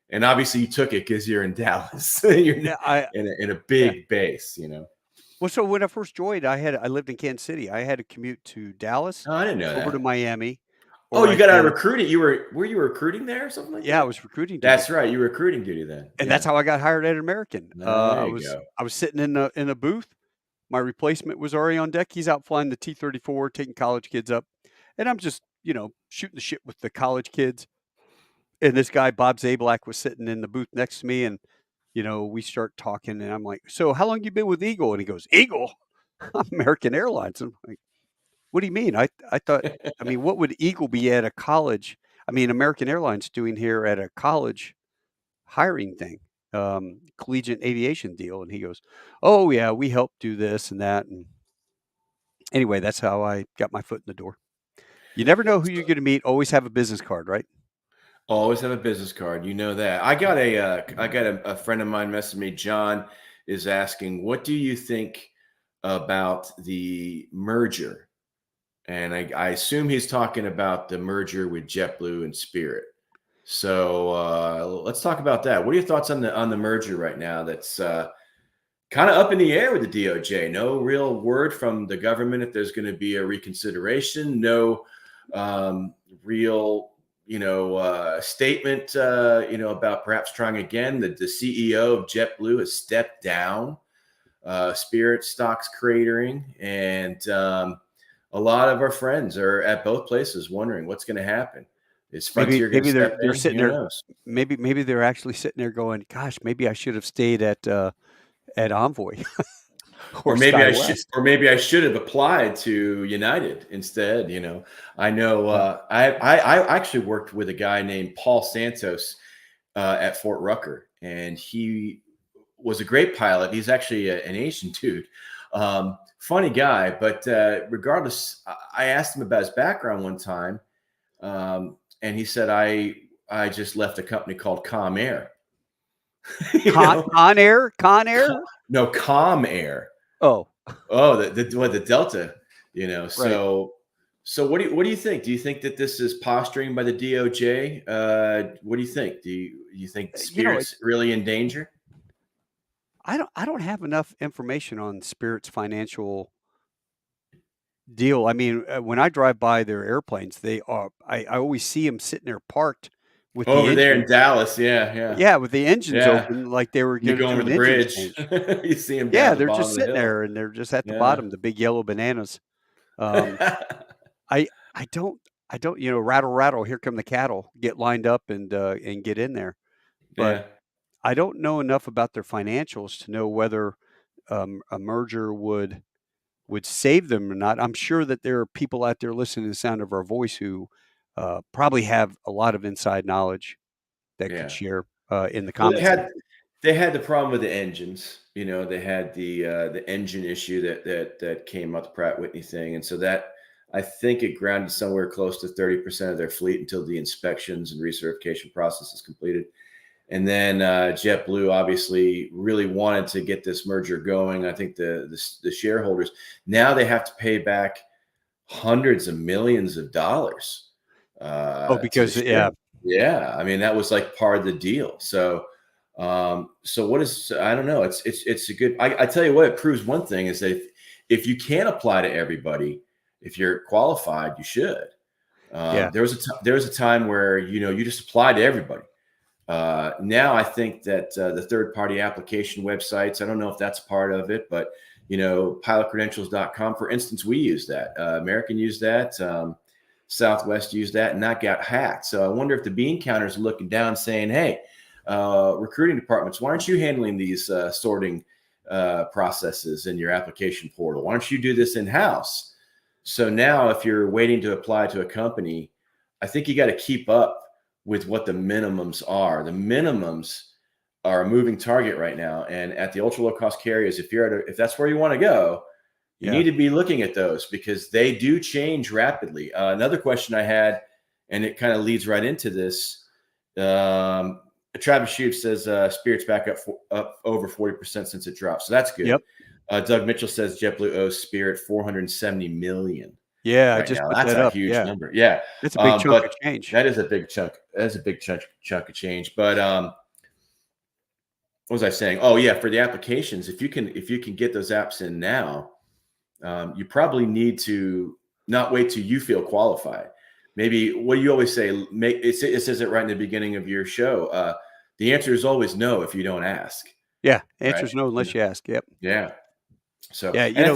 and obviously you took it because you're in Dallas. You're Yeah. I in a yeah. big base, you know. Well, so when I first joined, I lived in Kansas City. I had to commute to Dallas, Oh, I didn't know over to that. Miami, Oh, or you I got out of and recruiting. Were you recruiting there or something like yeah, I that? was recruiting duty, That's right. You were recruiting duty then. and that's Yeah. how I got hired at American. There you go. I was sitting in a booth. My replacement was already on deck. He's out flying the T-34, taking college kids up, and I'm just shooting the shit with the college kids. And this guy Bob Zablak was sitting in the booth next to me, and we start talking, and I'm like, "So how long you been with Eagle?" And he goes, "Eagle, American Airlines." I'm like, "What do you mean?" I thought, I mean, what would Eagle be at a college? I mean, American Airlines doing here at a college hiring thing, collegiate aviation deal. And he goes, "Oh yeah, we help do this and that." And anyway, that's how I got my foot in the door. You never know who you're going to meet. Always have a business card, right? Always have a business card. You know that. I got a friend of mine messaging me. John is asking, "What do you think about the merger?" And I assume he's talking about the merger with JetBlue and Spirit. So let's talk about that. What are your thoughts on the merger right now? That's kind of up in the air with the DOJ. No real word from the government if there's going to be a reconsideration. No real statement, about perhaps trying again. The CEO of JetBlue has stepped down. Spirit stocks cratering, and a lot of our friends are at both places wondering what's going to happen. Is Maybe Frontier going to maybe step they're in? sitting Who there. knows? Maybe they're actually sitting there going, "Gosh, maybe I should have stayed at Envoy or SkyWest." Or maybe I should have applied to United instead. I know Yeah. I actually worked with a guy named Paul Santos at Fort Rucker, and he was a great pilot. He's actually an Asian dude, funny guy. But regardless, I asked him about his background one time, and he said, "I just left a company called Com Air." you Con know, Con Air? Con Co- Air? no, Com Air. Oh, Oh, the Delta. right. So what do you think? Do you think that this is posturing by the DOJ? What do you think? Do you think You know, Spirit's really in danger? I don't have enough information on Spirit's financial deal. I mean, when I drive by their airplanes, I always see them sitting there parked with the Over there in engine. Dallas, yeah, yeah, Yeah, with the engines yeah. open like they were You gonna go do over an the engine bridge, change. you see them down Yeah, at the they're just bottom of the sitting hill. there, and they're just at the Yeah. bottom, the big yellow bananas. Um, I I don't, rattle, rattle, here come the cattle, get lined up and get in there. But Yeah. I don't know enough about their financials to know whether, a merger would save them or not. I'm sure that there are people out there listening to the sound of our voice who, probably have a lot of inside knowledge that could Yeah. share, in the Well, comments section. they had the problem with the engines. They had the engine issue that came up, the Pratt Whitney thing, and so that, I think, it grounded somewhere close to 30% of their fleet until the inspections and recertification process is completed. And then JetBlue obviously really wanted to get this merger going. I think the shareholders, now they have to pay back hundreds of millions of dollars Oh, to the because yeah, shareholders. Yeah, I mean that was like part of the deal. So what is, I don't know. It's a good. I tell you what, it proves one thing is that if you can apply to everybody, if you're qualified, you should. yeah, There was a time where you just applied to everybody. Now I think that the third party application websites, I don't know if that's part of it, but pilotcredentials.com, for instance, we use that. American used that. Southwest used that, and that got hacked. So I wonder if the bean counters are looking down saying, hey, recruiting departments, why aren't you handling these sorting processes in your application portal? Why don't you do this in house? So now if you're waiting to apply to a company, I think you got to keep up with what the minimums are. The minimums are a moving target right now. And at the ultra low cost carriers, if that's where you want to go, you yeah, need to be looking at those because they do change rapidly. Another question I had, and it kind of leads right into this. Um, Travis Shute says Spirit's back up over 40% since it dropped, so that's good. yep, Doug Mitchell says JetBlue owes Spirit 470 million yeah. I right just now. put That's that a up. huge Yeah, number. Yeah, it's a big chunk of but change. that is a big chunk. That's a big chunk of change. But what was I saying? Oh yeah, for the applications, if you can get those apps in now, you probably need to not wait till you feel qualified. Maybe what do you always say? It says it right in the beginning of your show. The answer is always no if you don't ask, Yeah, right? answer's no unless you ask. Yep. Yeah. So, Yeah, and I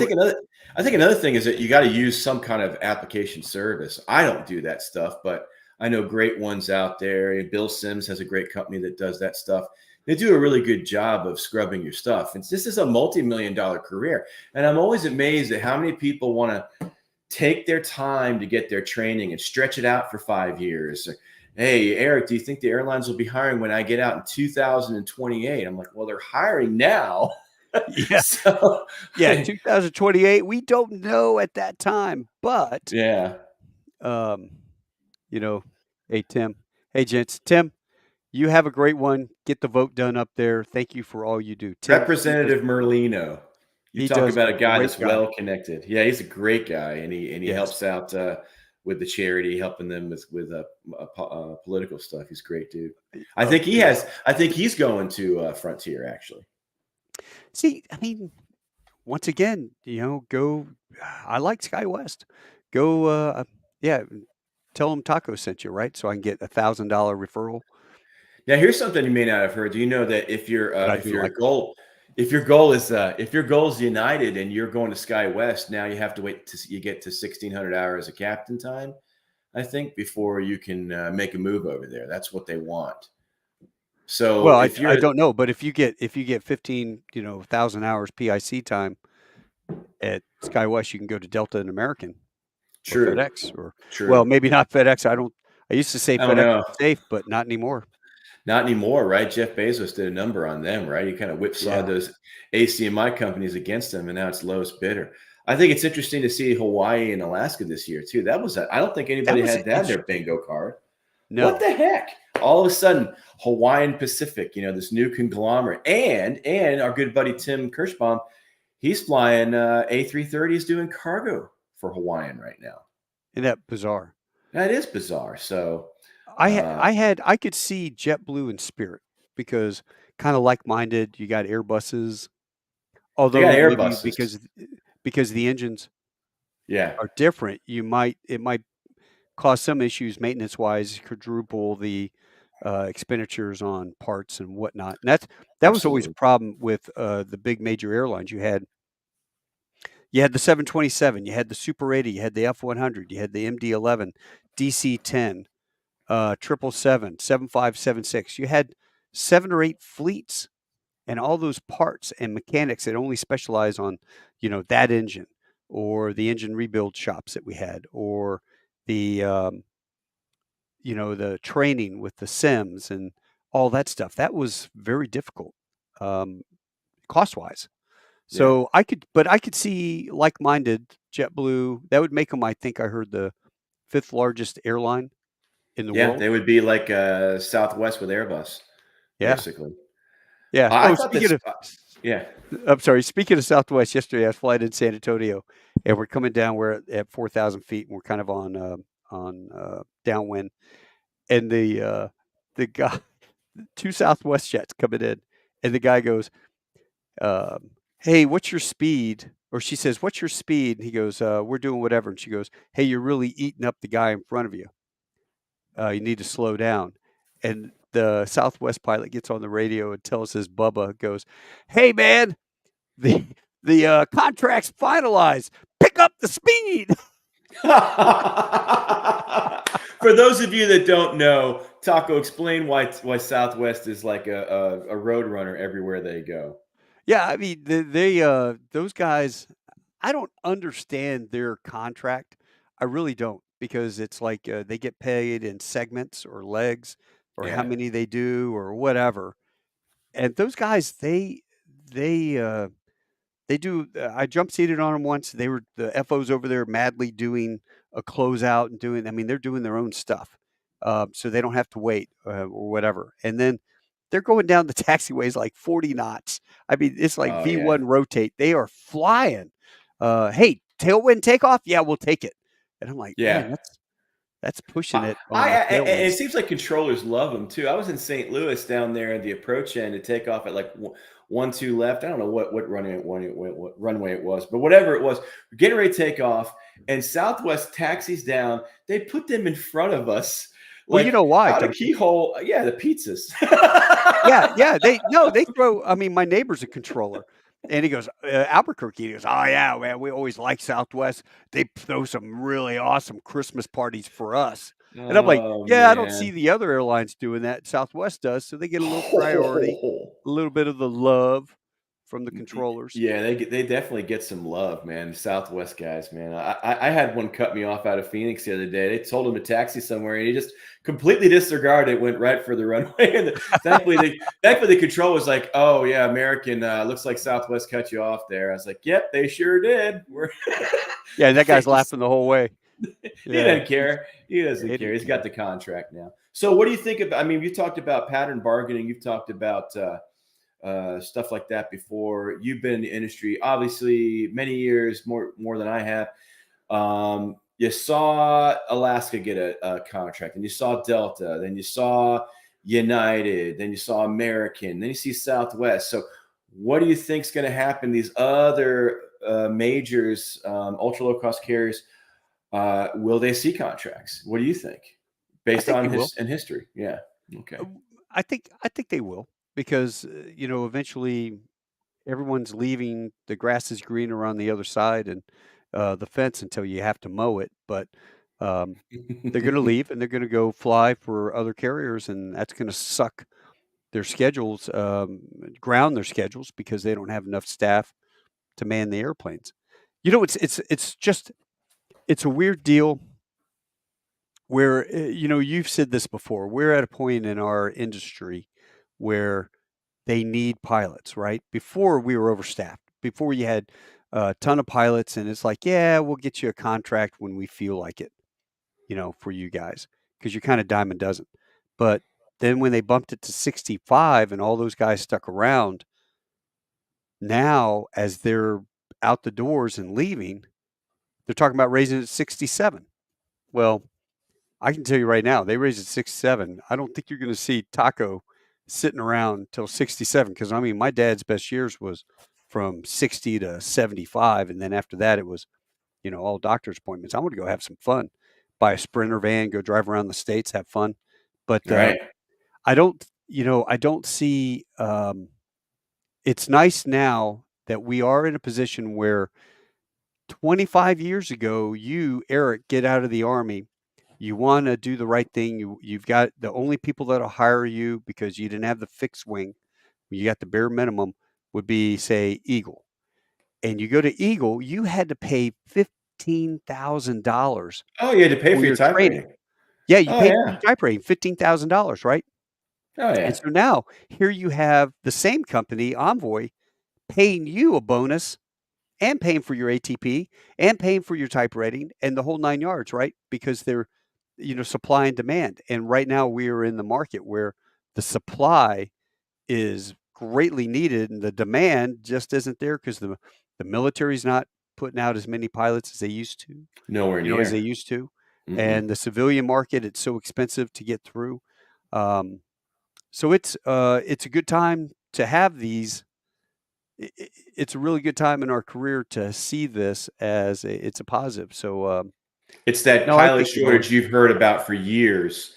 think another thing is that you got to use some kind of application service. I don't do that stuff, but I know great ones out there. Bill Sims has a great company that does that stuff. They do a really good job of scrubbing your stuff. And this is a multi-million-dollar career. And I'm always amazed at how many people want to take their time to get their training and stretch it out for 5 years. Hey, Eric, do you think the airlines will be hiring when I get out in 2028? I'm like, well, they're hiring now. yeah, So, yeah. 2028. We don't know at that time, but yeah. um, you know, hey Tim, hey gents, Tim. You have a great one. Get the vote done up there. Thank you for all you do. Tim, Representative Merlino. You he talk does about a a guy great that's guy. well connected. Yeah, he's a great guy, and he Yes. helps out with the charity, helping them with political stuff. He's a great dude. I Oh, think he he is. has. I think he's going to Frontier actually. See, I mean, once again, go I like SkyWest. Go, yeah, tell them Taco sent you, right? So I can get $1,000 referral. Now, here's something you may not have heard. Do you know that But I do like them. if your goal is United and you're going to SkyWest, now you have to wait till you get to 1,600 hours of captain time, I think, before you can make a move over there. That's what they want. So Well, if I you're don't know, but if you get 15, 1,000 hours PIC time at SkyWest, you can go to Delta and American or true, FedEx or well, true. maybe not FedEx. I used to say I don't FedEx know. was safe, but not anymore. Not anymore, right? Jeff Bezos did a number on them, right? He kind of whipsawed Yeah. those ACMI companies against them, and now it's lowest bidder. I think it's interesting to see Hawaii and Alaska this year too. I don't think That anybody was had that in their interesting. bingo card. What No. the heck? All of a sudden, Hawaiian Pacific, this new conglomerate, and our good buddy Tim Kirschbaum, he's flying A330s doing cargo for Hawaiian right now. Isn't that bizarre? That is bizarre. So, I could see JetBlue and Spirit because kind of like-minded. You got Airbuses, they got although maybe Airbuses. because the engines Yeah, are different, it might cause some issues maintenance-wise, quadruple the expenditures on parts and whatnot. And that was always a absolutely. problem with the big major airlines. You had the 727, you had the Super 80, you had the F-100, you had the MD-11, DC-10, 777, 7576. You had 7 or 8 fleets and all those parts and mechanics that only specialize on, that engine or the engine rebuild shops that we had or the, the training with the sims and all that stuff. That was very difficult, um, cost-wise. Yeah. So I could see like-minded JetBlue. That would make them, I think I heard, the 5th largest airline in the Yeah, world. they would be like Southwest with Airbus, Yeah. basically. Yeah. I Oh, thought speaking that's of yeah. I'm sorry, speaking of Southwest, yesterday I was flying in San Antonio, and we're coming down. We're at 4,000 feet, and we're kind of on downwind, and the guy, 2 Southwest jets coming in, and the guy goes, "Hey, what's your speed?" Or she says, "What's your speed?" And he goes, "We're doing whatever." And she goes, "Hey, you're really eating up the guy in front of you. You need to slow down." And the Southwest pilot gets on the radio and tells his Bubba, goes, "Hey, man, the the contract's finalized. Pick up the speed." For those of you that don't know, Taco, explain why Southwest is like a road runner everywhere they go. Yeah, I mean, those guys, I don't understand their contract. I really don't because it's like they get paid in segments or legs or how Yeah. many they do or whatever. And those guys, they uh, they do. I jump seated on them once. They were the FOs over there madly doing a closeout and doing. I mean, they're doing their own stuff, so they don't have to wait or whatever. And then they're going down the taxiways like 40 knots. I mean, it's like Oh yeah. V1 rotate. They are flying. Hey, tailwind takeoff? Yeah, we'll take it. And I'm like, man, Yeah. that's pushing it on the And it tailwinds. seems like controllers love them too. I was in St. Louis down there at the approach end to take off at like 1-2 left. I don't know what runway it was, but whatever it was, we're getting ready to take off, and Southwest taxis down. They put them in front of us, Well, you like know why, out a don't you? keyhole. Yeah, the pizzas. Yeah, yeah, they no, they throw I mean, my neighbor's a controller, and he goes, Albuquerque, he goes, "Oh, yeah, man, we always like Southwest. They throw some really awesome Christmas parties for us." And I'm like, Oh "Yeah, I don't see man. the other airlines doing that. Southwest does, so they get a little priority, a little bit of the love from the controllers." Yeah, they definitely get some love, man. Southwest guys, man. I had one cut me off out of Phoenix the other day. They told him to taxi somewhere, and he just completely disregarded it. Went right for the runway. And thankfully the control was like, "Oh yeah, American. Looks like Southwest cut you off there." I was like, "Yep, they sure did." We're Yeah, that they guy's just laughing the whole way. he Yeah, doesn't care. He he doesn't care. didn't He's got care. the contract now. So what do you think about? I mean, you talked about pattern bargaining. You've talked about stuff like that before. You've been in the industry, obviously, many years more than I have. You saw Alaska get a contract, and you saw Delta, then you saw United, then you saw American, then you see Southwest. So, what do you think is going to happen? These other majors, ultra low cost carriers, will they see contracts? What do you think, I based think they on will. history? Yeah. Okay. Uh, I think they will because eventually everyone's leaving. The grass is greener on the other side, and the fence until you have to mow it. But um, they're going to leave and they're going to go fly for other carriers, and that's going to suck their schedules, ground their schedules because they don't have enough staff to man the airplanes. It's just it's a weird deal where you've said this before. We're at a point in our industry where they need pilots, right? Before we were overstaffed. Before you had a ton of pilots, and it's like, yeah, we'll get you a contract when we feel like it, for you guys, because you're kind of dime a dozen. But then when they bumped it to 65 and all those guys stuck around, now as they're out the doors and leaving, they're talking about raising it to 67. Well, I can tell you right now, they raised it 67. I don't think you're going to see Taco sitting around till 67 because I mean, my dad's best years was from 60 to 75, and then after that, it was all doctor's appointments. I want to go have some fun, buy a Sprinter van, go drive around the states, have fun. But Right. I don't see. It's nice now that we are in a position where 25 years ago, you, Eric, get out of the Army. You want to do the right thing. You've got the only people that'll hire you because you didn't have the fixed wing. You got the bare minimum would be, say, Eagle. And you go to Eagle, you had to pay $15,000 Oh, you had to pay for for your your type training. rating. Yeah, you Oh paid for yeah. your type rating, $15,000, right? Oh And yeah. so now here you have the same company, Envoy, paying you a bonus and paying for your ATP and paying for your type rating and the whole 9 yards, right? Because they're, supply and demand. And right now we are in the market where the supply is greatly needed and the demand just isn't there because the military's not putting out as many pilots as they used to, Nowhere as they near. used to. Mm-mm. And the civilian market, it's so expensive to get through. Um, so it's a good time to have these. It's a really good time in our career to see this as it's a positive. So It's that no, I pilot think they will. shortage you've heard about for years,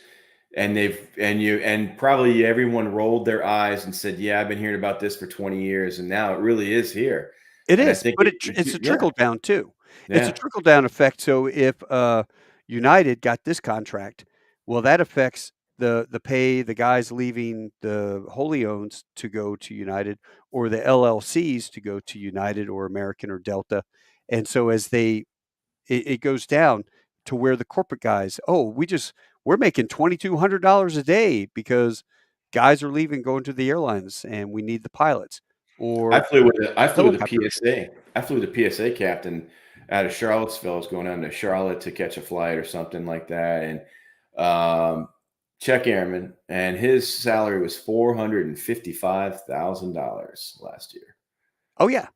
and probably everyone rolled their eyes and said, "Yeah, I've been hearing about this for 20 years, and now it really is here." It And I is, think but it's a yeah, trickle down too. It's a yeah. trickle down effect. So if United got this contract, well, that affects the pay, the guys leaving the wholly owns to go to United, or the LLCs to go to United or American or Delta, and so as it goes down to where the corporate guys, oh, we're making $2,200 a day because guys are leaving, going to the airlines, and we need the pilots or I flew with a helicopters. PSA. I flew with a PSA captain out of Charlottesville. I was going down to Charlotte to catch a flight or something like that, and check airman, and his salary was $455,000 last year. Oh yeah,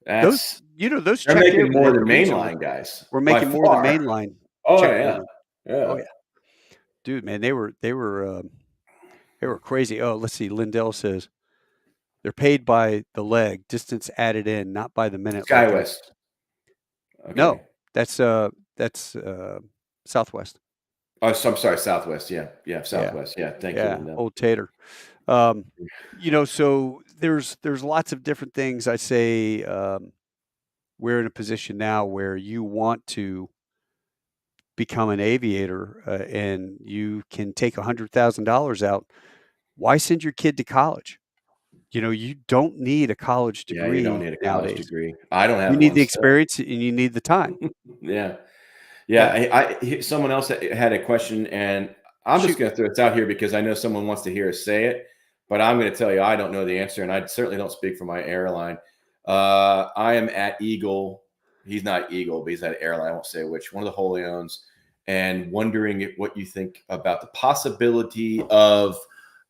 those That's those They're check making airmen more at than the regional mainline guys were by making more than far. mainline Oh check yeah, airmen. Oh yeah. yeah, dude, man, they were crazy. Oh, let's see. Lindell says they're paid by the leg distance added in, not by the minute. Like a SkyWest. no, Okay. that's Southwest. Oh, so I'm sorry, Southwest. Yeah, yeah, Yeah, Southwest. Yeah, thank you, yeah, Linda. old Tater. Um, so there's lots of different things. I say we're in a position now where you want to become an aviator and you can take $100,000 out. Why send your kid to college? You don't need a college Yeah, you don't degree need a college nowadays. degree. I don't You have need one the still. experience and you need the time. Yeah. Yeah, Yeah. someone else had a question, and I'm just Shoot. gonna throw this out here because I know someone wants to hear us say it, but I'm gonna tell you I don't know the answer, and I certainly don't speak for my airline. I am at Eagle. He's not Eagle, but he's at airline. I won't say which one of the wholly owns, and wondering what you think about the possibility of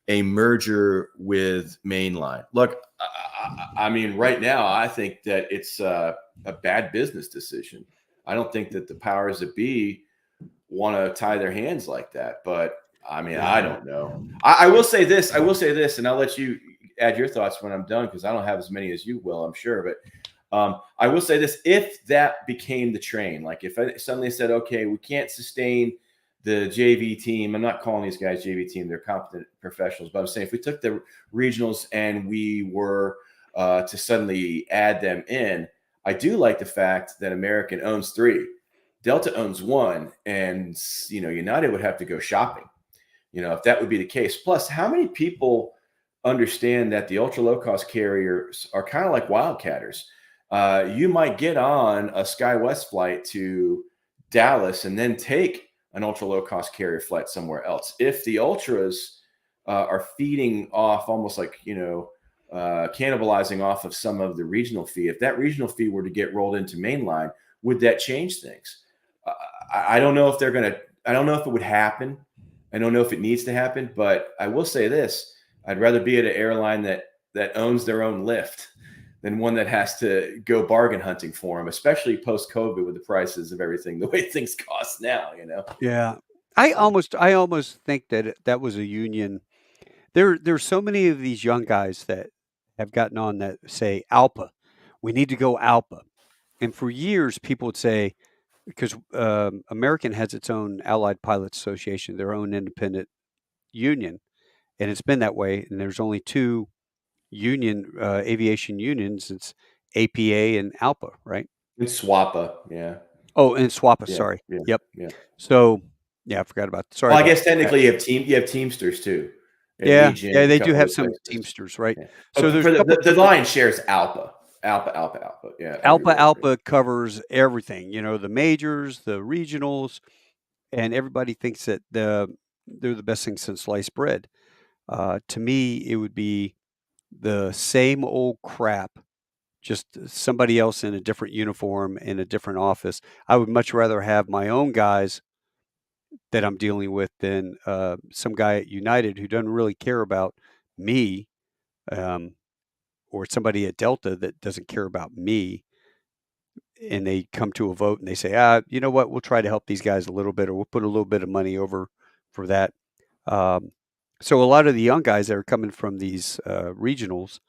a merger with Mainline. Look, I mean, right now, I think that it's a bad business decision. I don't think that the powers that be want to tie their hands like that. But I mean, I No. don't know. I will say this. I will say this, and I'll let you add your thoughts when I'm done because I don't have as many as you will, I'm sure. But I will say this: if that became the train, like if I suddenly said, okay, we can't sustain the JV team. I'm not calling these guys JV team; they're competent professionals. But I'm saying if we took the regionals and we were to suddenly add them in, I do like the fact that American owns 3, Delta owns 1, and United would have to go shopping. If that would be the case. Plus, how many people understand that the ultra low cost carriers are kind of like wildcatters? You might get on a SkyWest flight to Dallas and then take an ultra low cost carrier flight somewhere else. If the ultras are feeding off almost like, cannibalizing off of some of the regional fee, if that regional fee were to get rolled into mainline, would that change things? I don't know if they're going to, I don't know if it would happen. I don't know if it needs to happen, but I will say this: I'd rather be at an airline that owns their own lift than one that has to go bargain hunting for them, especially post COVID with the prices of everything, the way things cost now. Yeah. I So almost think that that was a union. There's so many of these young guys that have gotten on that say Alpa, we need to go Alpa. And for years, people would say, because American has its own Allied Pilots Association, their own independent union, and it's been that way. And there's only 2 union aviation unions. It's APA and ALPA, right? it's SWAPA, yeah, Oh, and SWAPA. yeah, Sorry. yeah, Yep. yeah. So yeah, I forgot about. Sorry Well, I about guess that. technically you have Teamsters too, at Yeah, Legion, yeah, a they do couple have of some places. Teamsters, right? Yeah, So but there's for a couple the different. line shares Alpha, Alpha, Alpha, Alpha. Yeah, Alpha everywhere. Alpha covers everything. The majors, the regionals, and everybody thinks that they're the best thing since sliced bread. To me, it would be the same old crap, just somebody else in a different uniform in a different office. I would much rather have my own guys that I'm dealing with than some guy at United who doesn't really care about me, um, or somebody at Delta that doesn't care about me. And they come to a vote and they say, you know what, we'll try to help these guys a little bit, or we'll put a little bit of money over for that. Um, so a lot of the young guys that are coming from these regionals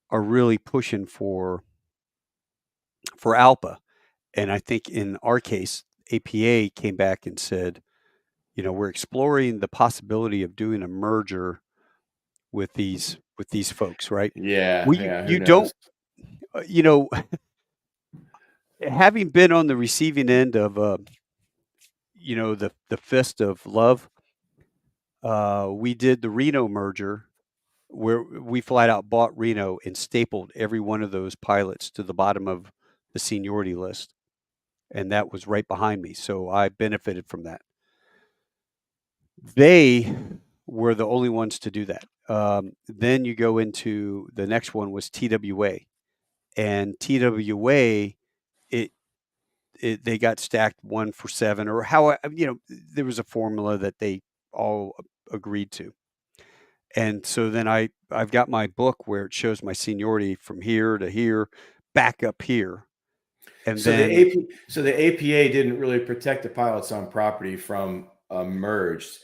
are really pushing for ALPA. And I think in our case, APA came back and said, we're exploring the possibility of doing a merger with these folks, right? Yeah, Well, yeah. Who you knows? don't, you know, having been on the receiving end of, the fist of love, we did the Reno merger where we flat out bought Reno and stapled every one of those pilots to the bottom of the seniority list, and that was right behind me, so I benefited from that. They were the only ones to do that. Then you go into the next one was TWA, and TWA, it, they got stacked 1 for 7 or how there was a formula that they all agreed to, and so then I've got my book where it shows my seniority from here to here, back up here, and So the then APA didn't really protect the pilots on property from merged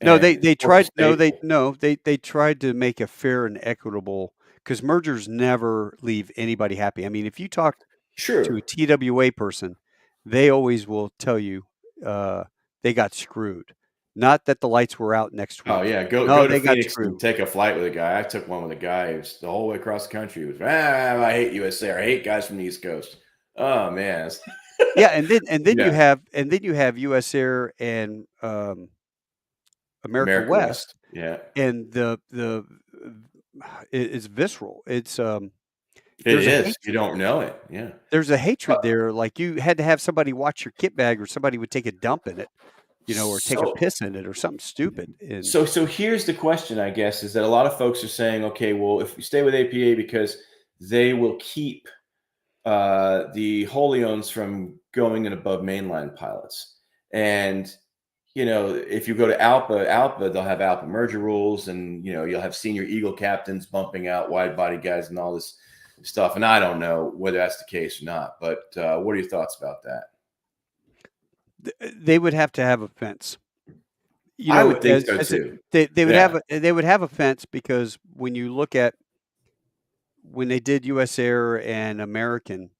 no, and they forced to tried staple. no, they tried to make a fair and equitable, because mergers never leave anybody happy. I mean, if you talk to True. a TWA person, they always will tell you uh, they got screwed. Not that the lights were out next Oh week. yeah, go No, to they got Phoenix screwed. and take a flight with a guy. I took one with a guy who was the whole way across the country. He was I hate USA. I hate guys from the East Coast. Oh man, Yeah, and then yeah, you have US Air and America America West, West. Yeah, and the it's visceral. it There's a is. You hatred. don't know it. Yeah. There's a Uh, hatred there. Like you had to have somebody watch your kit bag, or somebody would take a dump in it, or take a so piss in it, or something stupid. And so here's the question, I guess, is that a lot of folks are saying, okay, well, if we stay with APA because they will keep the wholly owns from going in above mainline pilots. And if you go to Alpa, they'll have Alpa merger rules, and you'll have senior Eagle captains bumping out wide body guys and all this stuff. And I don't know whether that's the case or not. But what are your thoughts about that? they would have to have a fence. I would think so As it, too. they would have Yeah. a, they would have a fence, because when you look at when they did US Air and American,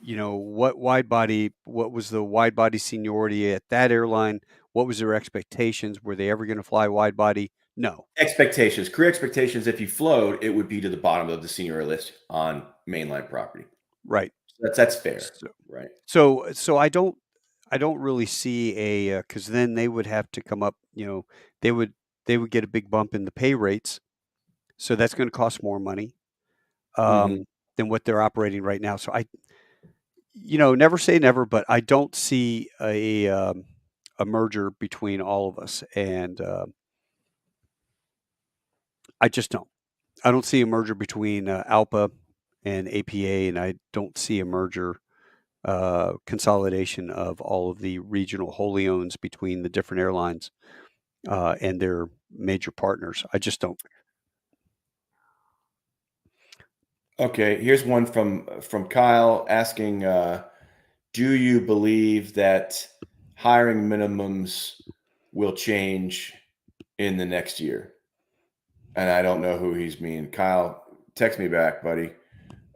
what was the wide body seniority at that airline? What was their expectations? Were they ever going to fly wide body? No. Expectations, career expectations. If you flowed, it would be to the bottom of the senior list on mainline property. Right. So that's fair, So, right? so I don't really see a because then they would have to come up. They would they would get a big bump in the pay rates, so that's going to cost more money Mhm. um, than what they're operating right now. So never say never, but I don't see a merger between all of us, and I just don't. I don't see a merger between ALPA and APA, and I don't see a merger consolidation of all of the regional wholly owns between the different airlines and their major partners. I just don't. Okay, here's one from Kyle asking, do you believe that hiring minimums will change in the next year? And I don't know who he's mean. Kyle, text me back, buddy.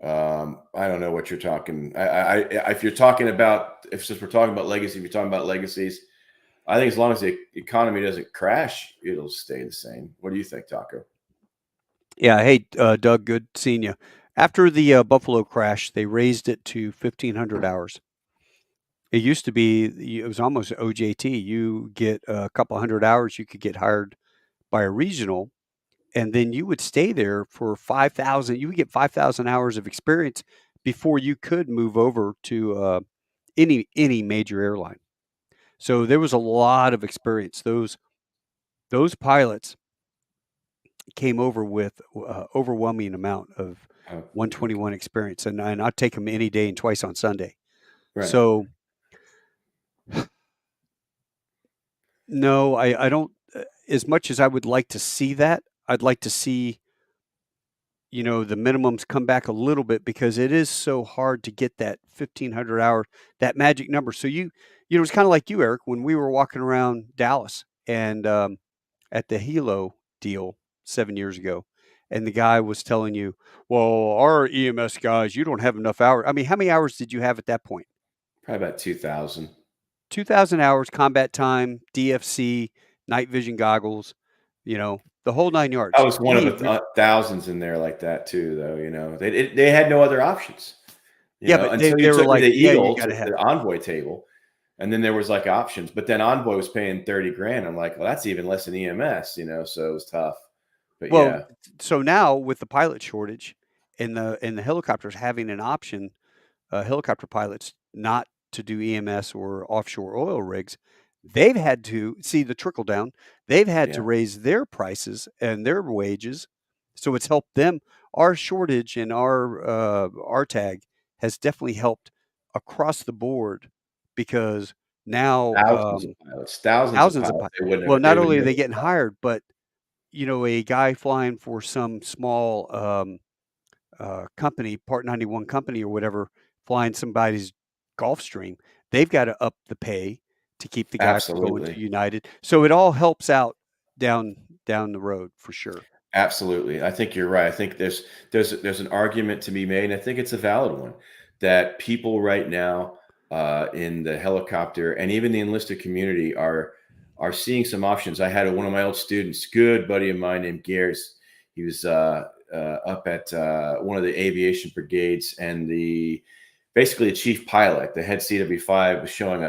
I don't know what you're talking. If you're talking about, if since we're talking about legacy, if you're talking about legacies, I think as long as the economy doesn't crash, it'll stay the same. What do you think, Taco? Yeah. Hey, Doug, good seeing you. After the Buffalo crash, they raised it to 1,500 hours. It used to be, it was almost OJT. You get a couple hundred hours, you could get hired by a regional, and then you would stay there for 5,000. You would get 5,000 hours of experience before you could move over to any major airline. So there was a lot of experience. Those pilots came over with overwhelming amount of Oh, okay. 121 experience, and I'd take them any day and twice on Sunday. Right. So no, I don't. As much as I would like to see that, I'd like to see the minimums come back a little bit because it is so hard to get that 1,500 hour, that magic number. So it's kind of like you, Eric, when we were walking around Dallas and at the Hilo deal 7 years ago, and the guy was telling you, "Well, our EMS guys, you don't have enough hours." I mean, how many hours did you have at that point? Probably about 2,000. 2,000 hours, combat time, DFC, night vision goggles, the whole nine I yards. was one of Me, thousands in there like that too, though. They had no other options. yeah, but they, Until you they were took me like, to "Yeah, you Eagle got to to have the it." Envoy table, and then there was like options. But then Envoy was paying 30 grand. I'm like, well, that's even less than EMS. So it was tough. But Well, yeah, so now with the pilot shortage and the helicopters having an option, helicopter pilots not to do EMS or offshore oil rigs, they've had to see the trickle down. They've had to yeah, raise their prices and their wages, so it's helped them. Our shortage and our tag has definitely helped across the board because now thousands of thousands of pilots. pilots. Well, They not would only are never. they getting hired, but a guy flying for some small company, Part 91 company or whatever, flying somebody's Gulfstream, they've got to up the pay to keep the guy from going to Absolutely. United. So it all helps out down down the road for sure. Absolutely. I think you're right. I think there's an argument to be made, and I think it's a valid one that people right now in the helicopter and even the enlisted community are seeing some options. I had one of my old students, good buddy of mine named Gears. He was up at one of the aviation brigades, and the basically the chief pilot, the head CW5, was showing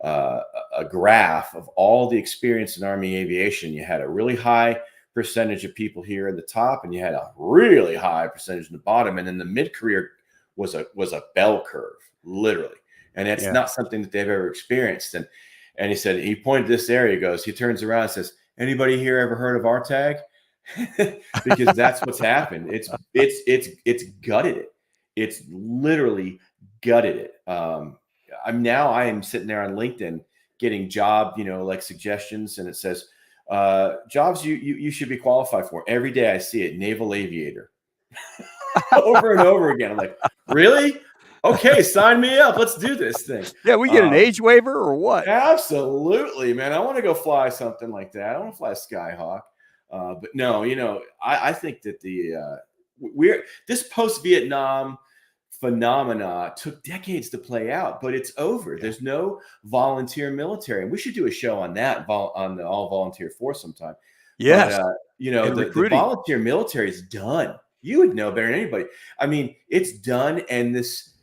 uh, a graph of all the experience in Army aviation. You had a really high percentage of people here at the top, and you had a really high percentage in the bottom, and then the mid-career was a bell curve, literally. And it's Yeah. not something that they've ever experienced. And he said, he pointed this area, he goes, he turns around and says, anybody here ever heard of our tag? Because that's what's happened. It's gutted it. It's literally gutted it. I am sitting there on LinkedIn getting job, like suggestions, and it says jobs you should be qualified for. Every day I see it, naval aviator, over and over again. I'm like, really? Okay, sign me up. Let's do this thing. Yeah, we get an age waiver or what? Absolutely, man. I want to go fly something like that. I want to fly a Skyhawk. But no, I think that we're this post-Vietnam phenomena took decades to play out, but it's over. Yeah. There's no volunteer military, and we should do a show on that on the all volunteer force sometime. But Yes, and the recruiting. volunteer military is done. You would know better than anybody. I mean, it's done, and this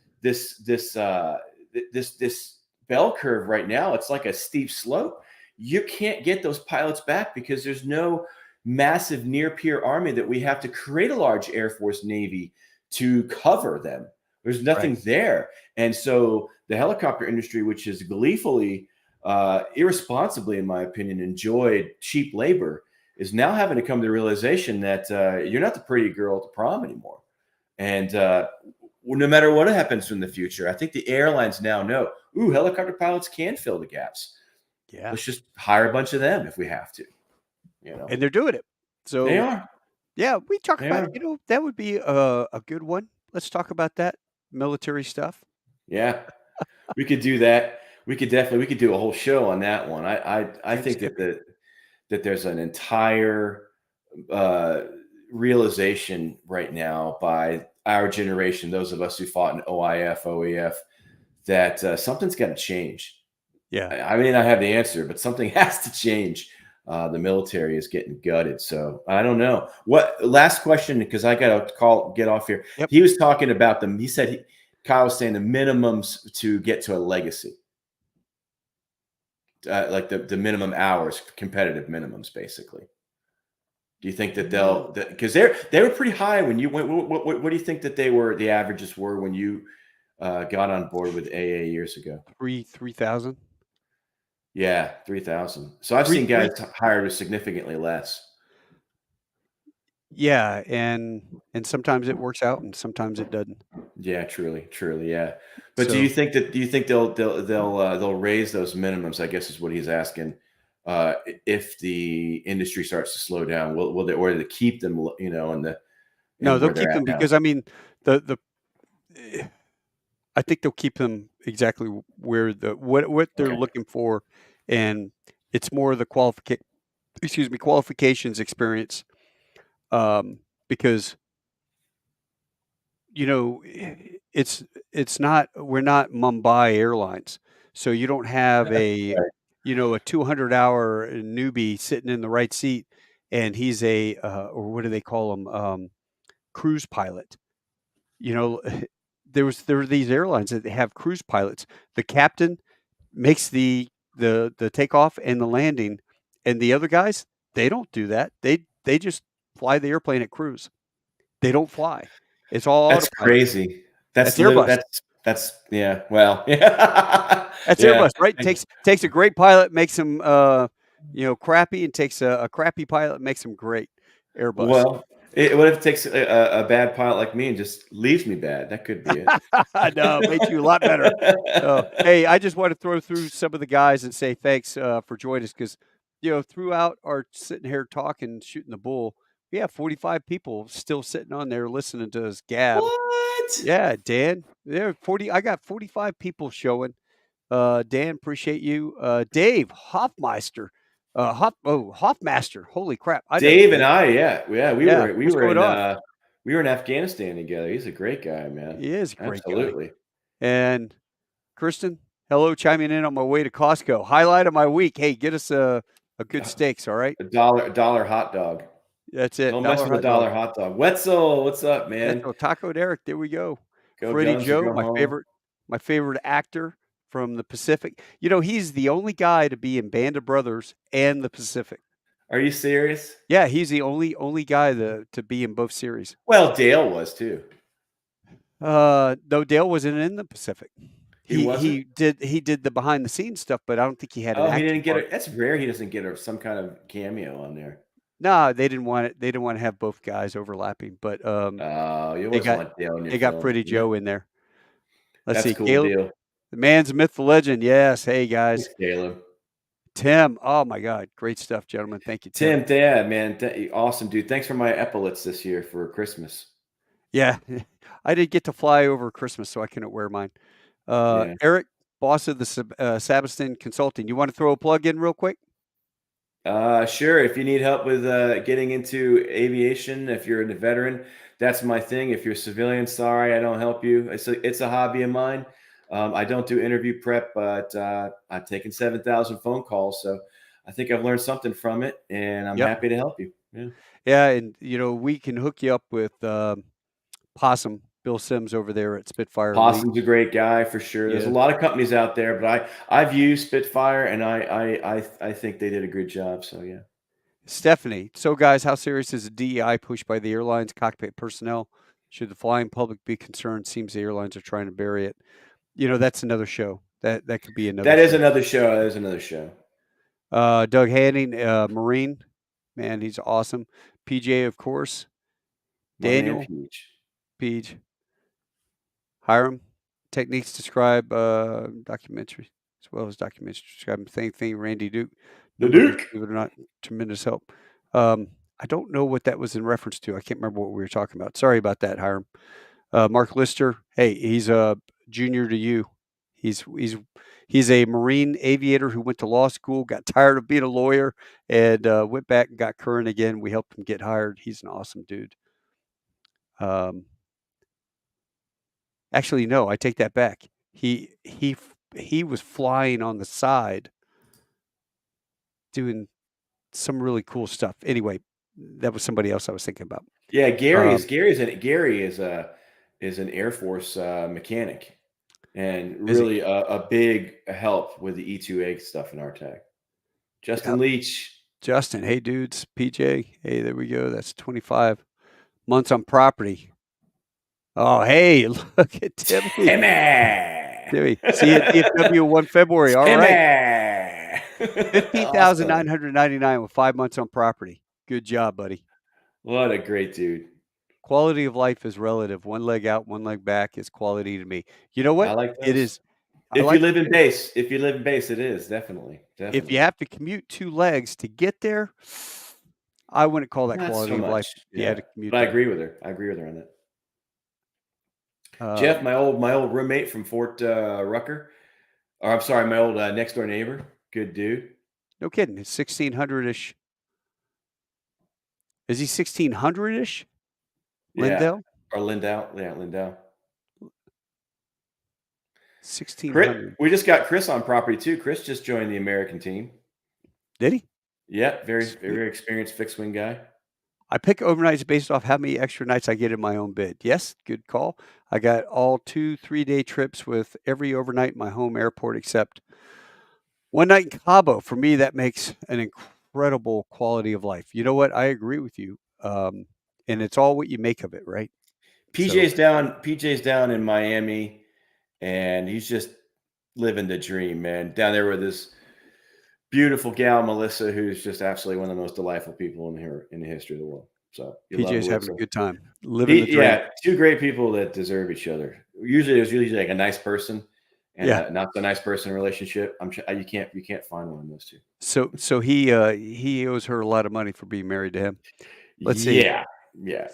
bell curve right now, it's like a steep slope. You can't get those pilots back because there's no massive near peer army that we have to create a large Air Force Navy to cover them. There's Right. nothing there. And so the helicopter industry, which has gleefully, irresponsibly, in my opinion, enjoyed cheap labor, is now having to come to the realization that you're not the pretty girl at the prom anymore. And no matter what happens in the future, I think the airlines now know, ooh, helicopter pilots can fill the gaps. Yeah, Let's just hire a bunch of them if we have to. and they're doing it. They So, are. yeah, we talk They about, are. that would be a good one. Let's talk about that military stuff. Yeah. We could do that. We could do a whole show on that one. I James think that Tippit. that there's an entire uh, realization right now by our generation, those of us who fought in OIF, OEF, that something's got to change. Yeah. I may not have the answer, but something has to change. The military is getting gutted. So I don't know. What last question, because I got to get off here. Yep. He was talking about them. He said Kyle was saying the minimums to get to a legacy, like the minimum hours, competitive minimums, basically. Do you think that they'll, because they were pretty high when you went? What do you think that the averages were when you got on board with AA years ago? 3,000. Yeah, 3,000. So I've Three seen three. guys hired with significantly less. Yeah, and sometimes it works out, and sometimes it doesn't. Yeah, truly, yeah. But So do you think they'll raise those minimums? I guess is what he's asking. If the industry starts to slow down, will they, or to keep them, no, in they'll where they're keep at them now? because I mean the I think they'll keep them exactly where what they're Okay. looking for, and it's more the qualifications experience, because it's not we're not Mumbai Airlines, so you don't have Right. a 200-hour newbie sitting in the right seat, and he's or what do they call them, cruise pilot. You know, there were these airlines that have cruise pilots. The captain makes the takeoff and the landing, and the other guys, they don't do that. They just fly the airplane at cruise. They don't fly. It's all That's autopilot. crazy. That's That's Airbus. yeah. Well, yeah, That's yeah. Airbus, right? Takes a great pilot, makes him crappy, and takes a crappy pilot, makes him great. Airbus. Well, what if it takes a bad pilot like me and just leaves me bad? That could be it. No, made you a lot better. Hey, I just want to throw through some of the guys and say thanks for joining us because, throughout our sitting here talking, shooting the bull, we have 45 people still sitting on there listening to us gab. What? Yeah, Dan, there 40. I got 45 people showing. Dan, appreciate you. Dave Hoffmeister, Hoffmaster. Holy crap! I know Dave and Dave. I, yeah, Yeah, what's going on? we were in Afghanistan together. He's a great guy, man. He is a great guy. Absolutely. And Kristen, hello, chiming in on my way to Costco. Highlight of my week. Hey, get us a good steaks, all right? A dollar hot dog. That's it. Don't mess Dollar with a hot dog. dollar hot dog. Wetzel, what's up, That's man? a Taco Derek. There we go. Go Freddie Guns or Joe, go home. my favorite actor from the Pacific. He's the only guy to be in Band of Brothers and the Pacific. Are you serious? Yeah, he's the only guy to be in both series. Well, Dale was too. No, Dale wasn't in the Pacific. He He wasn't? he did the behind the scenes stuff, but I don't think he had an Oh, he acting didn't get part. it. That's rare. He doesn't get some kind of cameo on there. No, they didn't want it. They didn't want to have both guys overlapping, but Oh, you they always got want Dale in your they got film. Pretty Joe in there. Let's That's a see, cool Caleb, deal. the man's a myth, the legend. Yes, hey Thanks, guys, Caleb. Tim. Oh my God, great stuff, gentlemen. Thank you, Tim. Tim, Dad, man, awesome, dude. Thanks for my epaulets this year for Christmas. Yeah, I did get to fly over Christmas, so I couldn't wear mine. Yeah. Erik, boss of the Sabiston Consulting. You want to throw a plug in real quick? Sure. If you need help with getting into aviation, if you're a veteran, that's my thing. If you're a civilian, sorry, I don't help you. It's a hobby of mine. I don't do interview prep, but I've taken 7,000 phone calls, so I think I've learned something from it, and I'm Yep. happy to help you. Yeah. Yeah, and we can hook you up with Possum, Bill Sims over there at Spitfire Elite. Possum's a great guy for sure. There's a Yeah, lot of companies out there, but I've used Spitfire, and I think they did a good job. So yeah. Stephanie. So, guys, how serious is a DEI push by the airlines cockpit personnel? Should the flying public be concerned? Seems the airlines are trying to bury it. That's another show. That could be another That is show. another show. That is another show. Doug Hanning, Marine, man, he's awesome. PJ, of course. My man Daniel, Peach. Page, Hiram. Techniques describe documentary as well as documentaries describe thing. Randy Duke, The nobody, Duke. believe it or not, tremendous help. I don't know what that was in reference to. I can't remember what we were talking about. Sorry about that, Hiram. Mark Lister, hey, he's a junior to you. He's he's he's a Marine aviator who went to law school, got tired of being a lawyer, and went back and got current again. We helped him get hired. He's an awesome dude. Um, Actually, no, I take that back. He was flying on the side, doing some really cool stuff. Anyway, that was somebody else I was thinking about. Yeah, Um, Gary is an Air Force mechanic, and is he? really a big help with the E2A stuff in our tech. Justin Yep. Leach. Justin, hey dudes, PJ, hey, there we go. That's 25 months on property. Oh, hey, look at Timmy. Timmy. Timmy, see you at DFW 1 February. All right. Timmy. Awesome. 15,999 with 5 months on property. Good job, buddy. What a great dude. Quality of life is relative. One leg out, one leg back is quality to me. You know I what? like It those. is. I like If you live in base, it is definitely, if you definitely. have to commute 2 legs to get there, I wouldn't call that Not so quality of life much. if you had Yeah. to commute But I there. agree with her. I agree with her on that. Jeff, Um, my old roommate from Fort Rucker, or I'm sorry, my old next door neighbor, good dude. no kidding. It's 1600-ish. Is he 1600-ish? Yeah, Lindell? or Lindell, yeah, Lindell. Chris, 1600. we just got Chris on property too. Chris just joined the American team. Did he? Yeah, very Sweet. very experienced fixed wing guy. I pick overnights based off how many extra nights I get in my own bed. Yes, good call. I got all 2 3-day trips with every overnight in my home airport except one night in Cabo. For me, that makes an incredible quality of life. You know what? I agree with you. And it's all what you make of it, right? So PJ's down in Miami, and he's just living the dream, man. Down there with this beautiful gal Melissa, who's just absolutely one of the most delightful people in the history of the world. So you love PJ's having a Melissa. good time, living the dream. Yeah, two great people that deserve each other. Usually, there's usually like a nice person and Yeah. a not so nice person relationship. I'm sure you can't find one of those two. So he owes her a lot of money for being married to him. Let's see. Yeah, yeah,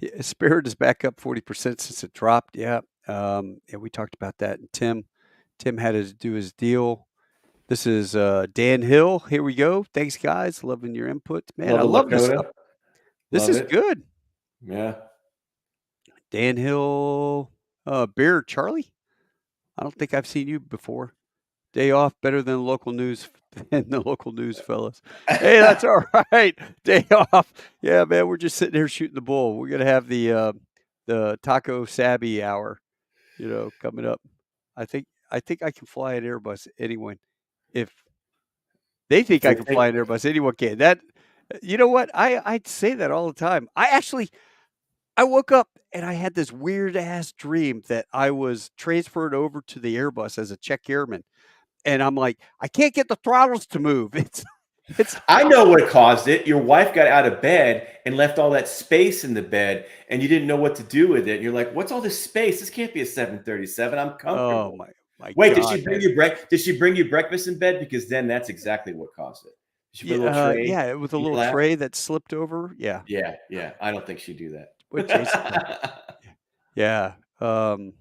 yeah. Spirit is back up 40% since it dropped. Yeah. Yeah, we talked about that. And Tim had to do his deal. This is Dan Hill. Here we go. Thanks, guys. Loving your input. Man, Love I the love this stuff. Lakota. This Love is it. good. Yeah. Dan Hill, Beer Charlie. I don't think I've seen you before. Day off better than local news than the local news fellas. Hey, that's all right. Day off. Yeah, man, we're just sitting here shooting the bull. We're gonna have the taco sabby hour, coming up. I think I can fly an Airbus. Anyone, if they think If I they can think fly an Airbus, anyone can. That, you know what? I say that all the time. I woke up and I had this weird ass dream that I was transferred over to the Airbus as a check airman. And I'm like, I can't get the throttles to move. It's I know what caused it. Your wife got out of bed and left all that space in the bed, and you didn't know what to do with it. And you're like, "What's all this space? This can't be a 737. I'm oh comfortable." my Wait, god, man. Did she bring you breakfast in bed? Because then that's exactly what caused it. Did she put a little Yeah, tray yeah, it was a in your little lap? tray that slipped over. Yeah. Yeah, yeah. I don't think she'd do What Jason had. that. Yeah. Um,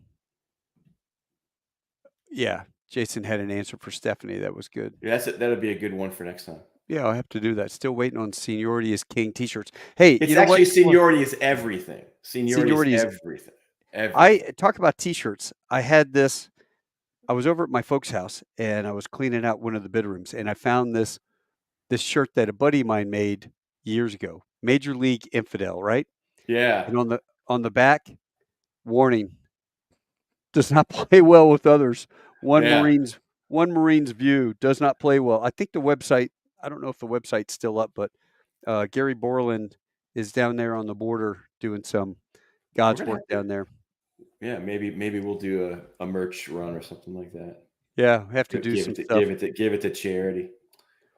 yeah. Jason had an answer for Stephanie that was good. Yeah, that'll be a good one for next time. Yeah, I'll have to do that. Still waiting on Seniority is King t-shirts. Hey, It's you know what? actually seniority is everything. Seniority is Seniority is everything. I Everything. talk about t-shirts. I was over at my folks' house and I was cleaning out one of the bedrooms and I found this shirt that a buddy of mine made years ago. Major League Infidel, right? Yeah. And on the back, warning, does not play well with others. One Yeah. Marine's one Marine's view does not play well. I think the website, I don't know if the website's still up, but Gary Borland is down there on the border doing some We're God's gonna work have to. down there. Yeah, maybe we'll do a merch run or something like that. Yeah, have to Give do give some it to stuff. give it to give it to charity. Put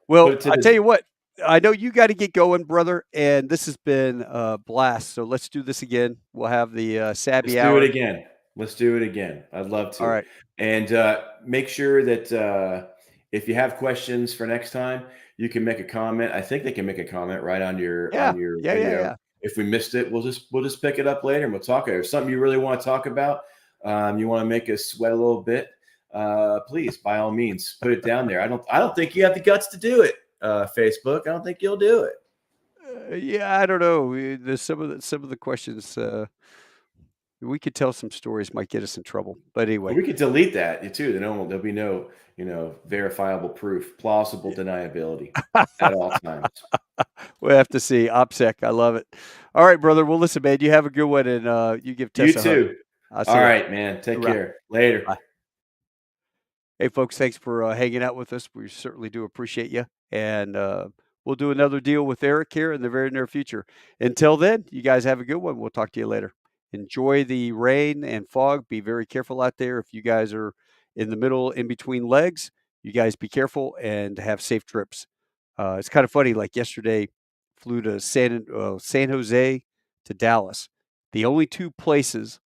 Well, it to I tell this. you what, I know you got to get going, brother, and this has been a blast. So let's do this again. We'll have the Let's Savvy do it Hour. again. Let's do it again. I'd love All to. right. And make sure that if you have questions for next time, you can make a comment. I think they can make a comment right on Yeah. your Yeah. Yeah. video. Yeah. If we missed it, we'll just pick it up later and we'll talk. If there's something you really want to talk about, you want to make us sweat a little bit, please by all means put it down there. I don't think you have the guts to do it, Facebook. I don't think you'll do it. Yeah. I don't know. There's some of the questions. We could tell some stories might get us in trouble. But Or anyway, we could delete that too. There'll be no, verifiable proof, plausible deniability at all times. we'll have to see. OPSEC. I love it. All right, brother. Well, listen, man, you have a good one and you give You Tess a hug. too. I'll All see ya. right, man. Take Hoorah. care. Later. Bye. Hey, folks, thanks for hanging out with us. We certainly do appreciate you. And we'll do another deal with Erik here in the very near future. Until then, you guys have a good one. We'll talk to you later. Enjoy the rain and fog. Be very careful out there. If you guys are in the middle, in between legs, you guys be careful and have safe trips. It's kind of funny. Like yesterday, flew to San Jose to Dallas. The only two places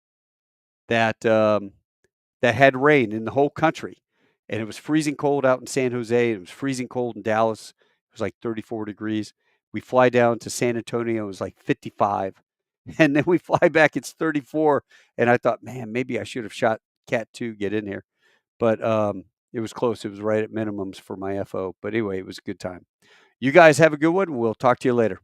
that that had rain in the whole country. And it was freezing cold out in San Jose. It was freezing cold in Dallas. It was like 34 degrees. We fly down to San Antonio. It was like 55. And then we fly back. It's 34. And I thought, man, maybe I should have shot Cat 2, get in here. But it was close. It was right at minimums for my FO. But anyway, it was a good time. You guys have a good one. We'll talk to you later.